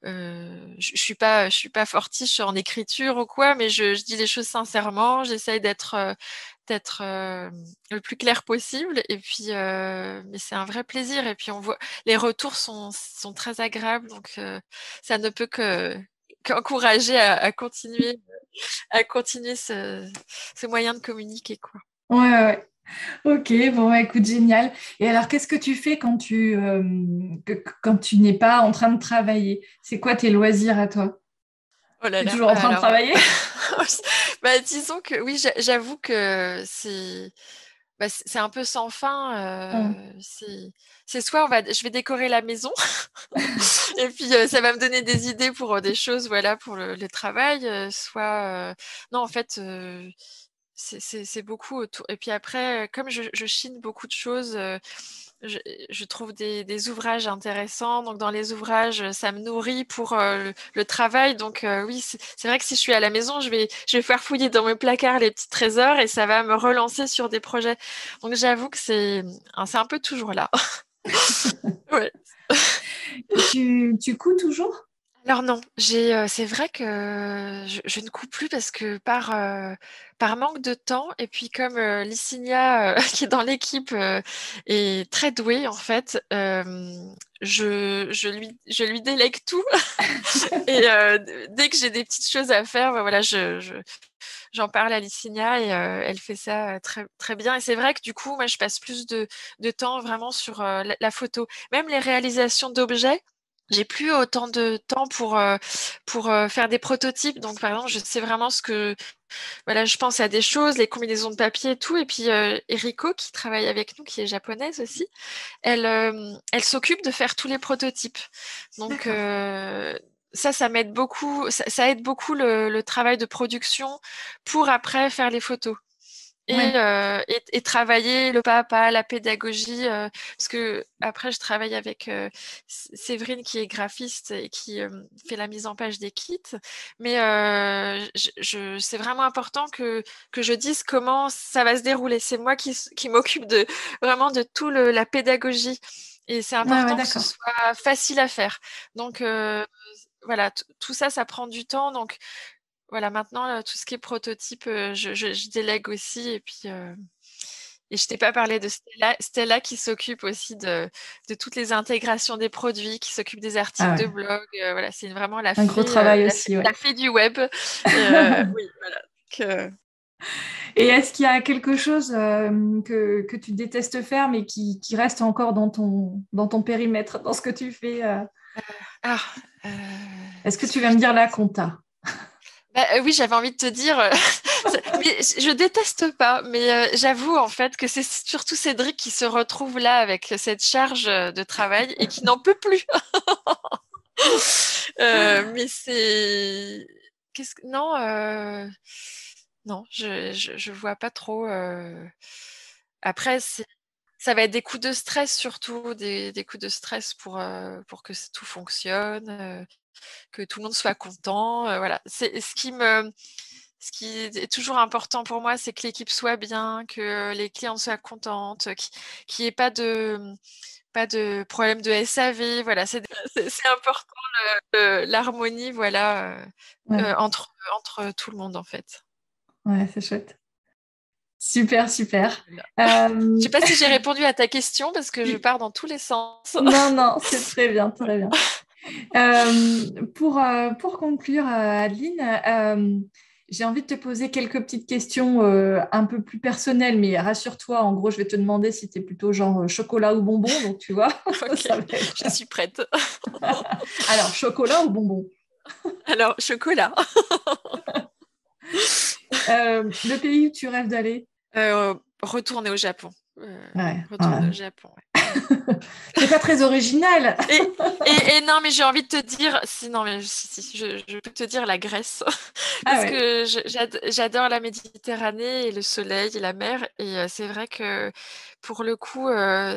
je suis pas fortiche en écriture ou quoi, mais je dis les choses sincèrement. J'essaye d'être le plus clair possible. Et puis, mais c'est un vrai plaisir. Et puis, on voit les retours sont très agréables. Donc, ça ne peut qu'encourager à continuer ce moyen de communiquer, quoi. Ouais, ouais. Ok, bon, bah, écoute, génial. Et alors, qu'est-ce que tu fais quand tu n'es pas en train de travailler? C'est quoi tes loisirs à toi? Oh là Tu es là, toujours en train de alors, travailler? bah, disons que oui, j'avoue que c'est un peu sans fin. Hum. C'est soit je vais décorer la maison, et puis ça va me donner des idées pour des choses, voilà, pour le travail, soit non, en fait, c'est beaucoup autour. Et puis après, comme je chine beaucoup de choses, je trouve des ouvrages intéressants. Donc, dans les ouvrages, ça me nourrit pour le travail. Donc, oui, c'est vrai que si je suis à la maison, je vais faire fouiller dans mes placards les petits trésors et ça va me relancer sur des projets. Donc, j'avoue que c'est un peu toujours là. Ouais. Tu couds toujours? Alors non, c'est vrai que je ne couds plus parce que par manque de temps et puis comme Licinia qui est dans l'équipe est très douée en fait, je lui délègue tout et dès que j'ai des petites choses à faire, bah, voilà, j'en parle à Licinia et elle fait ça très, très bien. Et c'est vrai que du coup, moi, je passe plus de temps vraiment sur la photo. Même les réalisations d'objets, j'ai plus autant de temps pour faire des prototypes. Donc, par exemple, je sais vraiment voilà, je pense à des choses, les combinaisons de papier et tout. Et puis, Eriko, qui travaille avec nous, qui est japonaise aussi, elle s'occupe de faire tous les prototypes. Donc, D'accord. ça m'aide beaucoup, ça aide beaucoup le travail de production pour après faire les photos. Ouais. Et travailler le pas à pas, la pédagogie, parce que après je travaille avec Séverine qui est graphiste et qui fait la mise en page des kits, mais c'est vraiment important que je dise comment ça va se dérouler. C'est moi qui m'occupe vraiment de tout la pédagogie et c'est Ouais, ouais, important que ce d'accord. soit facile à faire. Donc voilà, tout ça, ça prend du temps. Donc voilà, maintenant, tout ce qui est prototype, je délègue aussi. Et je t'ai pas parlé de Stella qui s'occupe aussi de toutes les intégrations des produits, qui s'occupe des Ah articles de ouais. blog. Voilà, c'est vraiment Un gros travail aussi, la ouais. fée du web. Oui, voilà. Et est-ce qu'il y a quelque chose que tu détestes faire, mais qui reste encore dans ton périmètre, dans ce que tu fais Ah, Est-ce que qu'est-ce tu que vas je me dire la déteste. compta? Bah, oui, j'avais envie de te dire, mais je déteste pas, mais j'avoue en fait que c'est surtout Cédric qui se retrouve là avec cette charge de travail et qui n'en peut plus. Mais non, non, je vois pas trop. Après, ça va être des coups de stress surtout, des coups de stress pour que tout fonctionne, que tout le monde soit content. Voilà, c'est ce qui est toujours important pour moi, c'est que l'équipe soit bien, que les clients soient contentes, qu'il n'y ait pas de problème de SAV. Voilà, c'est important l'harmonie, voilà, Ouais, entre tout le monde en fait. ouais, c'est chouette. Super, super. Voilà. Je Euh, sais pas si j'ai répondu à ta question parce que je pars dans tous les sens. non, non, c'est très bien, très bien. Pour conclure, Adeline, j'ai envie de te poser quelques petites questions un peu plus personnelles, mais rassure-toi, en gros, je vais te demander si tu es plutôt genre chocolat ou bonbon, donc tu vois, Ok, ça va être... je suis prête. Alors, chocolat ou bonbon? Alors, chocolat. Le pays où tu rêves d'aller? Retourner au Japon. Ouais, Retourner au Japon. C'est pas très original. Et non, mais j'ai envie de te dire, non, mais je peux te dire la Grèce, parce Ouais. que j'adore la Méditerranée et le soleil et la mer, et c'est vrai que pour le coup,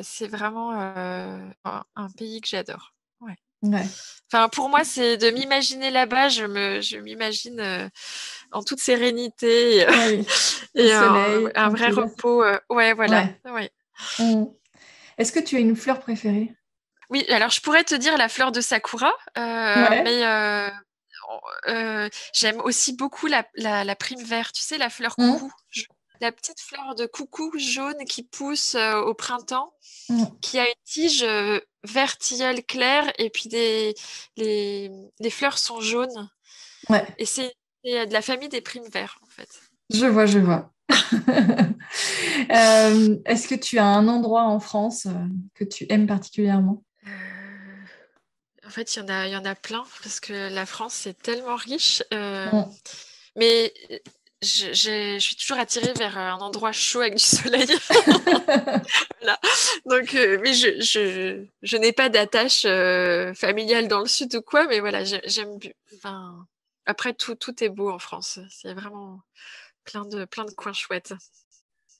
c'est vraiment un pays que j'adore. Ouais. Ouais. Enfin, pour moi, c'est de m'imaginer là-bas, je m'imagine en toute sérénité Oui. Au et soleil, un vrai tranquille. repos. Ouais, voilà. Ouais. Ouais. Mm. Est-ce que tu as une fleur préférée? Oui, alors je pourrais te dire la fleur de sakura, Ouais. mais j'aime aussi beaucoup la prime vert, tu sais, la fleur Mm. coucou. La petite fleur de coucou jaune qui pousse au printemps, Mm. qui a une tige vert-tilleul clair, et puis les fleurs sont jaunes. Ouais. Et c'est de la famille des primes verts, en fait. Je vois, je vois. Est-ce que tu as un endroit en France que tu aimes particulièrement? En fait, il y en a plein, parce que la France, c'est tellement riche. Mm. Mais je suis toujours attirée vers un endroit chaud avec du soleil. Voilà. Donc, mais je n'ai pas d'attache familiale dans le sud ou quoi, mais voilà, enfin, après, tout est beau en France. C'est vraiment plein de coins chouettes.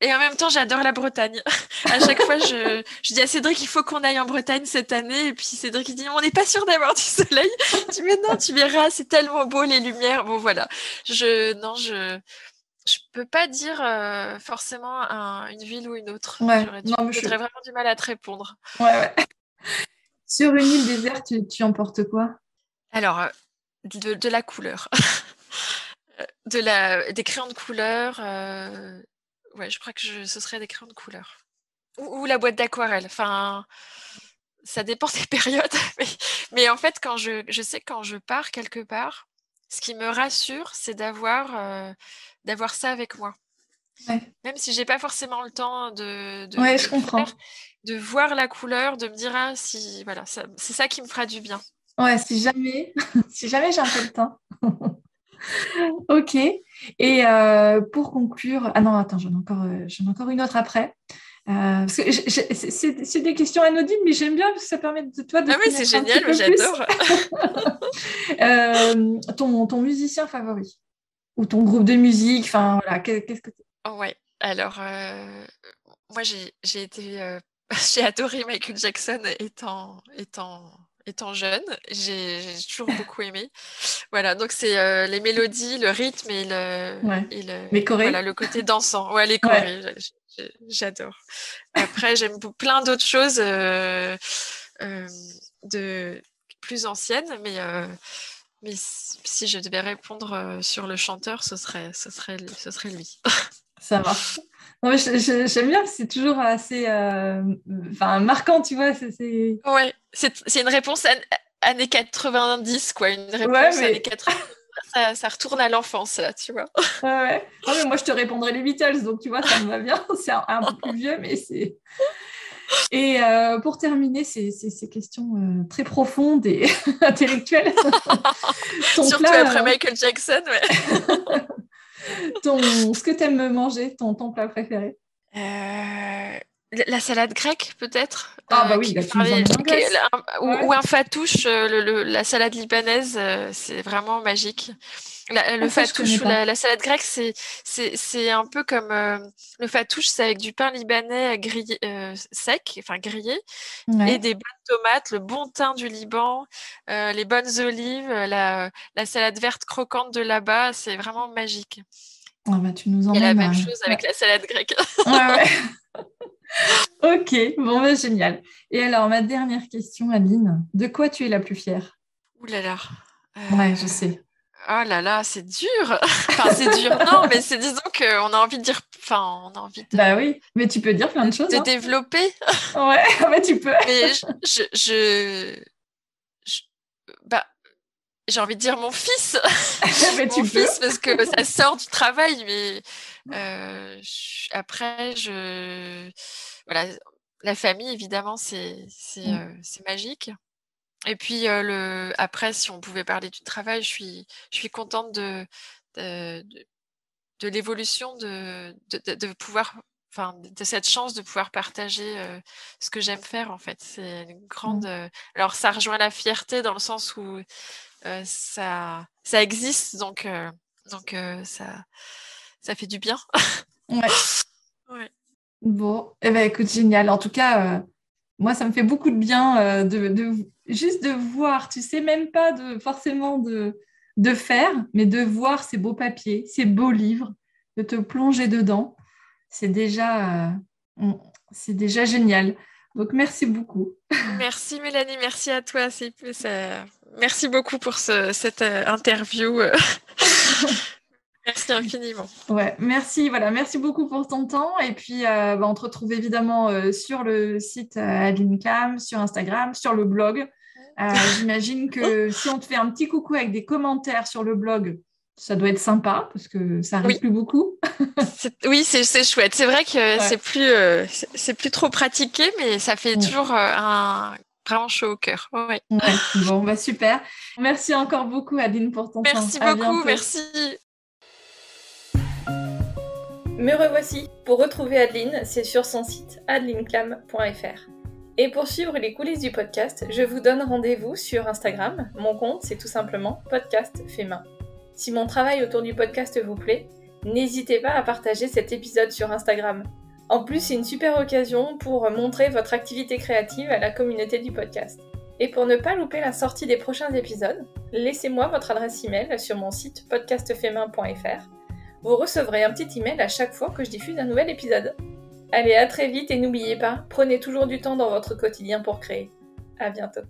Et en même temps, j'adore la Bretagne. À chaque fois, je dis à Cédric, il faut qu'on aille en Bretagne cette année. Et puis Cédric, il dit, on n'est pas sûr d'avoir du soleil. Je dis, mais non, tu verras, c'est tellement beau, les lumières. Bon, voilà. Non, je peux pas dire forcément une ville ou une autre. Ouais, non, mais J'aurais vraiment du mal à te répondre. ouais, ouais. Sur une île déserte, tu emportes quoi? Alors, de la couleur. Des crayons de couleur. Ouais, je crois que ce serait des crayons de couleur. Ou la boîte d'aquarelle. Enfin, ça dépend des périodes. Mais en fait, je sais que quand je pars quelque part, ce qui me rassure, c'est d'avoir ça avec moi. Ouais, Même si j'ai pas forcément le temps ouais, de je le faire, comprends. de voir la couleur, de me dire, ah, si, voilà, c'est ça qui me fera du bien. Ouais, si jamais, si jamais j'ai un peu le temps. Ok. Et pour conclure, ah non, attends, j'en ai encore une autre après. Parce que c'est des questions anodines, mais j'aime bien parce que ça permet de toi de Ah te oui, c'est connaître un petit génial, mais peu plus. j'adore. Ton musicien favori ou ton groupe de musique, enfin voilà, qu'est-ce que Oh, ouais. Alors, moi, j'ai été, j'ai adoré Michael Jackson étant jeune. J'ai toujours beaucoup aimé. Voilà, donc c'est les mélodies, le rythme ouais, et les voilà, chorés? le côté dansant. Ouais, les Ouais, chorés, j'adore. Après, j'aime plein d'autres choses euh, de plus anciennes, mais si je devais répondre sur le chanteur, ce serait lui. ça marche. Non, mais j'aime bien, parce que c'est toujours assez enfin, marquant, tu vois. Ouais, c'est une réponse années 90, quoi. Une Ouais, réponse années mais 80. Ça retourne à l'enfance, là, tu vois. ouais, ouais. Non, mais moi, je te répondrais les Beatles, donc tu vois, ça me va bien. C'est un peu plus vieux, mais c'est. Et pour terminer ces questions très profondes et intellectuelles, ton Surtout après plat, Michael Jackson, ouais. ce que tu aimes manger, ton plat préféré. Euh, la salade grecque, peut-être, Ah bah oui, là, tu nous emmènes en Grèce. ou Ouais, un fatouche, la salade libanaise, c'est vraiment magique. ah, Le ça, je connais fatouche ou pas. la salade grecque, c'est un peu comme le fatouche, c'est avec du pain libanais grillé, sec, enfin grillé, et Ouais. des bonnes tomates, le bon thym du Liban, les bonnes olives, la salade verte croquante de là-bas, c'est vraiment magique. Ah bah, tu nous Il y a la emmènes même à... chose avec Ouais, la salade grecque. ouais, ouais. Ok, bon, bah, génial. Et alors, ma dernière question, Aline, de quoi tu es la plus fière? Ouh là là. Ouais, je sais. Oh là là, c'est dur. Enfin, c'est dur. Non, mais c'est disons qu'on a envie de dire. Enfin, on a envie Bah oui, mais tu peux dire plein de choses, de hein. développer. Ouais, mais tu peux. Mais je, j'ai envie de dire mon fils, Mon fils parce que ça sort du travail, mais après, voilà, la famille évidemment c'est magique. Et puis après, si on pouvait parler du travail, je suis contente de l'évolution de pouvoir, enfin, de cette chance de pouvoir partager ce que j'aime faire en fait. C'est une grande. Alors ça rejoint la fierté dans le sens où ça existe, donc ça fait du bien. Ouais. Ouais. Bon, écoute, génial. En tout cas, moi, ça me fait beaucoup de bien juste de voir, tu sais, même pas forcément de faire, mais de voir ces beaux papiers, ces beaux livres, de te plonger dedans. C'est déjà, c'est déjà génial. Donc, merci beaucoup. Merci Mélanie, merci à toi. Merci beaucoup pour cette interview. Merci infiniment. Ouais, merci, voilà, merci beaucoup pour ton temps. Et puis, on te retrouve évidemment sur le site Adeline Clam, sur Instagram, sur le blog. J'imagine que si on te fait un petit coucou avec des commentaires sur le blog, ça doit être sympa parce que ça arrive plus beaucoup. Oui, c'est chouette. C'est vrai que c'est plus trop pratiqué, mais ça fait toujours vraiment chaud au cœur. Ouais. Bon, super. Merci encore beaucoup, Adeline, pour ton temps. Merci beaucoup, merci. Me revoici. Pour retrouver Adeline, c'est sur son site adelineclam.fr. Et pour suivre les coulisses du podcast, je vous donne rendez-vous sur Instagram. Mon compte, c'est tout simplement Podcast Fait Main. Si mon travail autour du podcast vous plaît, n'hésitez pas à partager cet épisode sur Instagram. En plus, c'est une super occasion pour montrer votre activité créative à la communauté du podcast. Et pour ne pas louper la sortie des prochains épisodes, laissez-moi votre adresse email sur mon site podcastfaitmain.fr. Vous recevrez un petit email à chaque fois que je diffuse un nouvel épisode. Allez, à très vite et n'oubliez pas, prenez toujours du temps dans votre quotidien pour créer. À bientôt.